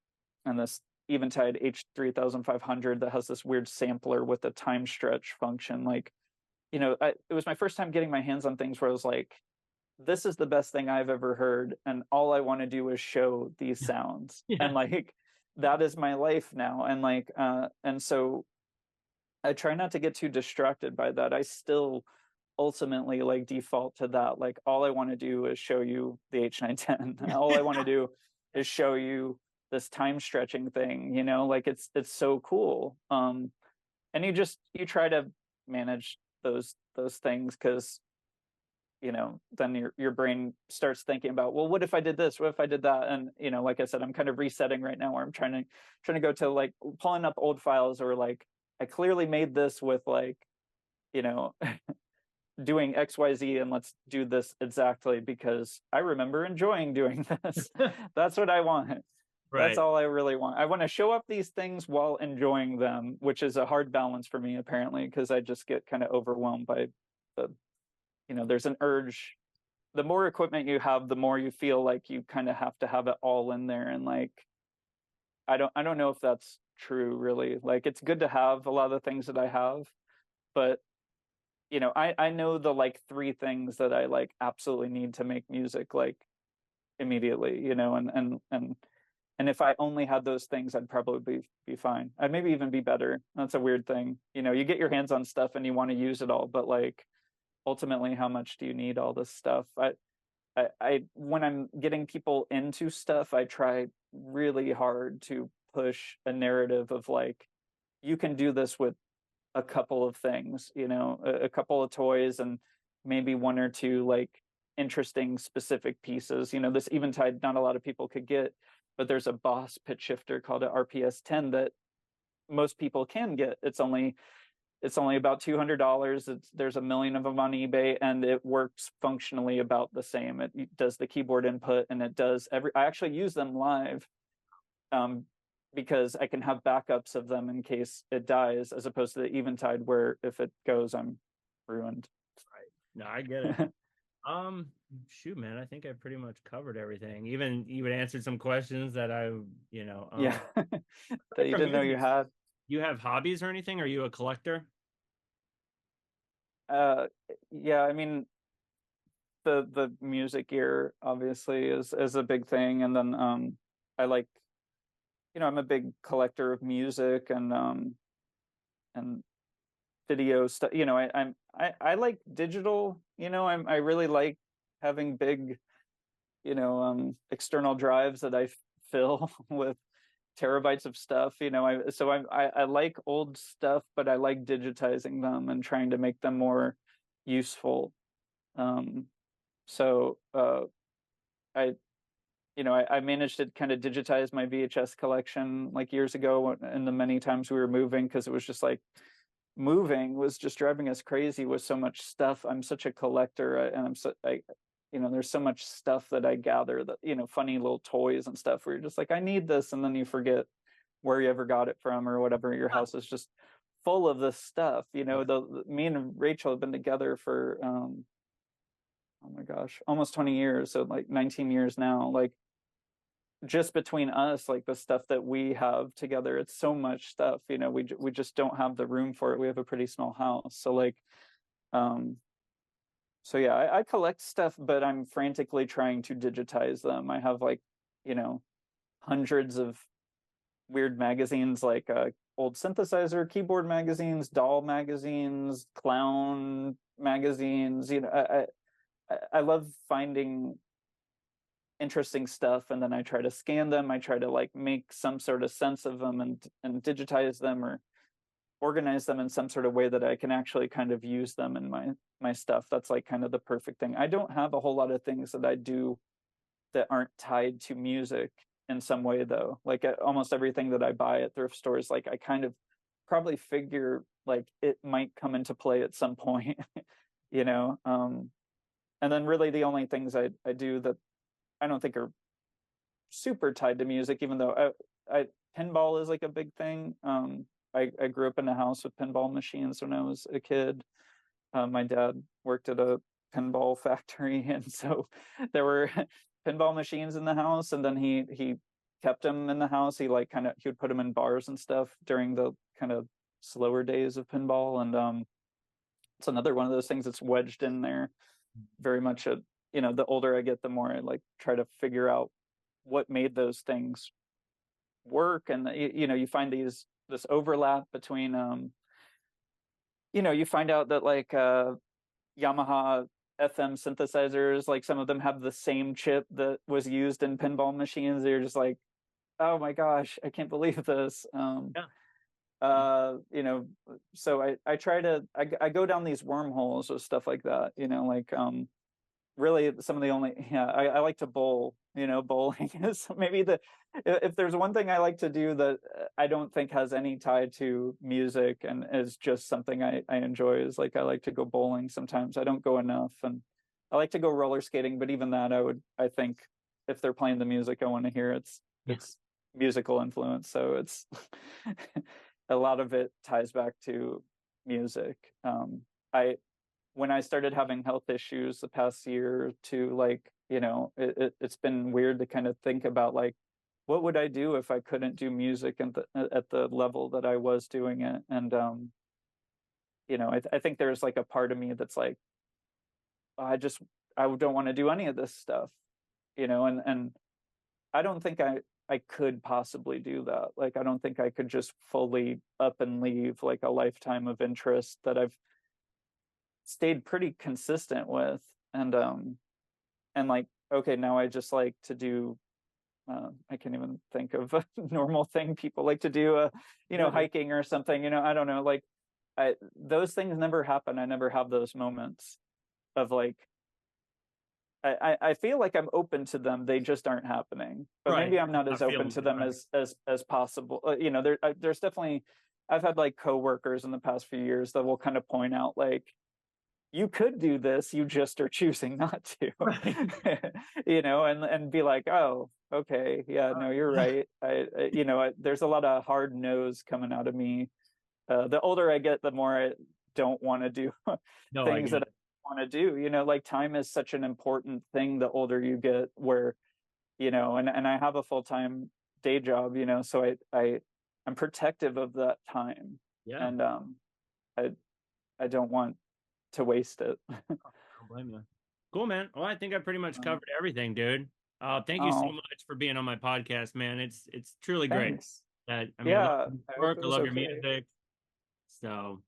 and this Eventide H3500 that has this weird sampler with a time stretch function. Like, you know, it was my first time getting my hands on things where I was like, this is the best thing I've ever heard, and all I want to do is show these sounds. Yeah. And like that is my life now. And like and so I try not to get too distracted by that. I still ultimately like default to that. Like all I want to do is show you the H910. All I want to do is show you this time stretching thing, you know, like it's so cool. And you try to manage those things, because you know then your brain starts thinking about, well, what if I did this, what if I did that? And you know, like I said, I'm kind of resetting right now, where I'm trying to go to like pulling up old files, or like I clearly made this with like, you know, doing XYZ, and let's do this exactly because I remember enjoying doing this. That's what I want. That's Right. all I really want. I want to show up these things while enjoying them, which is a hard balance for me apparently, because I just get kind of overwhelmed by the, you know, there's an urge. The more equipment you have, the more you feel like you kind of have to have it all in there. And like, I don't know if that's true really. Like it's good to have a lot of the things that I have, but you know, I know the like three things that I like absolutely need to make music like immediately, you know, and if I only had those things, I'd probably be fine. I'd maybe even be better. That's a weird thing. You know, you get your hands on stuff and you want to use it all, but like ultimately, how much do you need all this stuff? I when I'm getting people into stuff, I try really hard to push a narrative of like, you can do this with a couple of things, you know, a couple of toys and maybe one or two like interesting specific pieces. You know, this Eventide, not a lot of people could get, but there's a Boss pitch shifter called a RPS 10 that most people can get. It's only about $200. There's a million of them on eBay, and it works functionally about the same. It does the keyboard input, and it does I actually use them live, because I can have backups of them in case it dies, as opposed to the Eventide, where if it goes, I'm ruined. Right. No, I get it. Shoot, man, I think I pretty much covered everything. Even answered some questions that I, you know, Yeah, that you from didn't know music, you had. you have hobbies or anything? Are you a collector? Uh, yeah, I mean, the music gear obviously is a big thing, and then I like, you know, I'm a big collector of music and video stuff. You know, I like digital. You know, I really like having big, you know, external drives that I fill with terabytes of stuff. You know, I like old stuff, but I like digitizing them and trying to make them more useful. Um, so I you know, I managed to kind of digitize my VHS collection like years ago, and the many times we were moving, because it was just like moving was just driving us crazy with so much stuff. I'm such a collector, and you know, there's so much stuff that I gather, that, you know, funny little toys and stuff where you're just like, I need this, and then you forget where you ever got it from or whatever. Your house is just full of this stuff. You know, me and Rachel have been together for oh my gosh, almost 20 years, so like 19 years now. Like just between us, like the stuff that we have together, it's so much stuff. You know, we just don't have the room for it. We have a pretty small house, so like um so yeah, I collect stuff, but I'm frantically trying to digitize them. I have like, you know, hundreds of weird magazines, like old synthesizer keyboard magazines, doll magazines, clown magazines. You know, I love finding interesting stuff, and then I try to scan them. I try to like make some sort of sense of them and digitize them or organize them in some sort of way that I can actually kind of use them in my stuff. That's like kind of the perfect thing. I don't have a whole lot of things that I do that aren't tied to music in some way, though. Like almost everything that I buy at thrift stores, like I kind of probably figure like it might come into play at some point. you know. And then really the only things I do that I don't think are super tied to music, even though I pinball is like a big thing. I grew up in a house with pinball machines when I was a kid. My dad worked at a pinball factory, and so there were pinball machines in the house. And then he kept them in the house. He would put them in bars and stuff during the kind of slower days of pinball. And it's another one of those things that's wedged in there very much. The older I get, the more I like try to figure out what made those things work. And you find this overlap between you find out that like Yamaha FM synthesizers, like some of them have the same chip that was used in pinball machines. They're just like, oh my gosh, I can't believe this. So I go down these wormholes with stuff like that, like really some of the only I like to bowl. Bowling is maybe if there's one thing I like to do that I don't think has any tie to music and is just something I enjoy, is like I like to go bowling sometimes. I don't go enough. And I like to go roller skating, but even that I think if they're playing the music I want to hear, it's musical influence. So it's a lot of it ties back to music. When I started having health issues the past year or two, like, it's been weird to kind of think about like, what would I do if I couldn't do music at the level that I was doing it? And I think there's like a part of me that's like, I don't want to do any of this stuff, and I don't think I could possibly do that. Like, I don't think I could just fully up and leave like a lifetime of interest that I've stayed pretty consistent with. And like, okay, now I just like to do I can't even think of a normal thing people like to do, hiking or something. I don't know, like those things never happen. I never have those moments of like, I feel like I'm open to them, they just aren't happening. But right. Maybe I'm not as open to them as possible. There's definitely, I've had like coworkers in the past few years that will kind of point out like, you could do this, you just are choosing not to. Right. And be like, oh, okay, yeah, no, you're right. There's a lot of hard no's coming out of me. The older I get, the more I don't want to do things that I want to do. Like time is such an important thing the older you get, where, and I have a full-time day job, so I'm protective of that time. Yeah. And I don't want to waste it. I don't blame you. Cool, man. Well, I think I pretty much covered everything, dude. Thank you so much for being on my podcast, man. It's truly thanks. great. I love your work, I love your music. So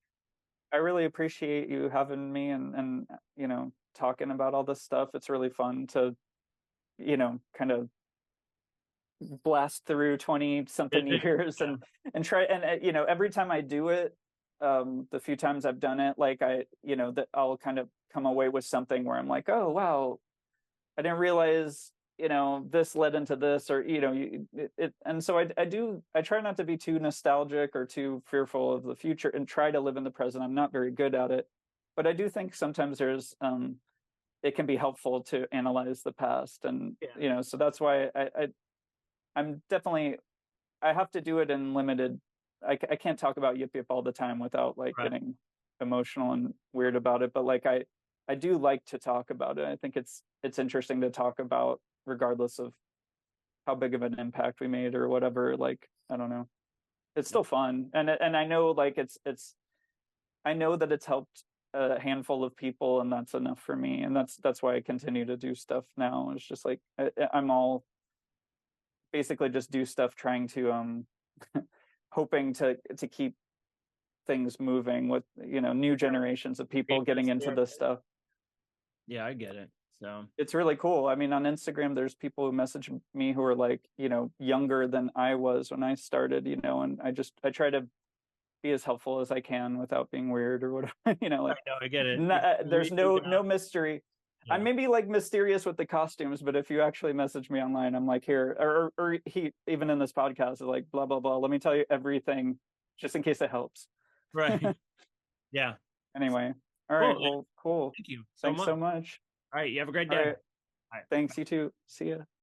I really appreciate you having me and talking about all this stuff. It's really fun to kind of blast through 20 something years and try, and every time I do it, the few times I've done it, like that I'll kind of come away with something where I'm like, oh wow, I didn't realize this led into this, or and so I try not to be too nostalgic or too fearful of the future, and try to live in the present. I'm not very good at it, but I do think sometimes there's it can be helpful to analyze the past. And so that's why I'm definitely, I have to do it in limited. I can't talk about Yip-Yip all the time without like getting emotional and weird about it, but like I do like to talk about it. I think it's interesting to talk about, regardless of how big of an impact we made or whatever. Like, I don't know, it's still fun, and I know like I know that it's helped a handful of people, and that's enough for me. And that's why I continue to do stuff now. It's just like I'm all basically just do stuff trying to hoping to keep things moving with new generations of people getting into this stuff. Yeah, I get it. So it's really cool. I mean, on Instagram there's people who message me who are like younger than I was when I started, and I try to be as helpful as I can without being weird or whatever. Like, I get it. There's no mystery. Yeah. I'm maybe like mysterious with the costumes, but if you actually message me online, I'm like, here, or he, even in this podcast, is like, blah, blah, blah. Let me tell you everything just in case it helps. Right. Yeah. Anyway. All Cool, right. man. Well, cool. Thank you so Thanks much. so much. All right, you have a great All day. right. All right. Thanks. You too. See ya.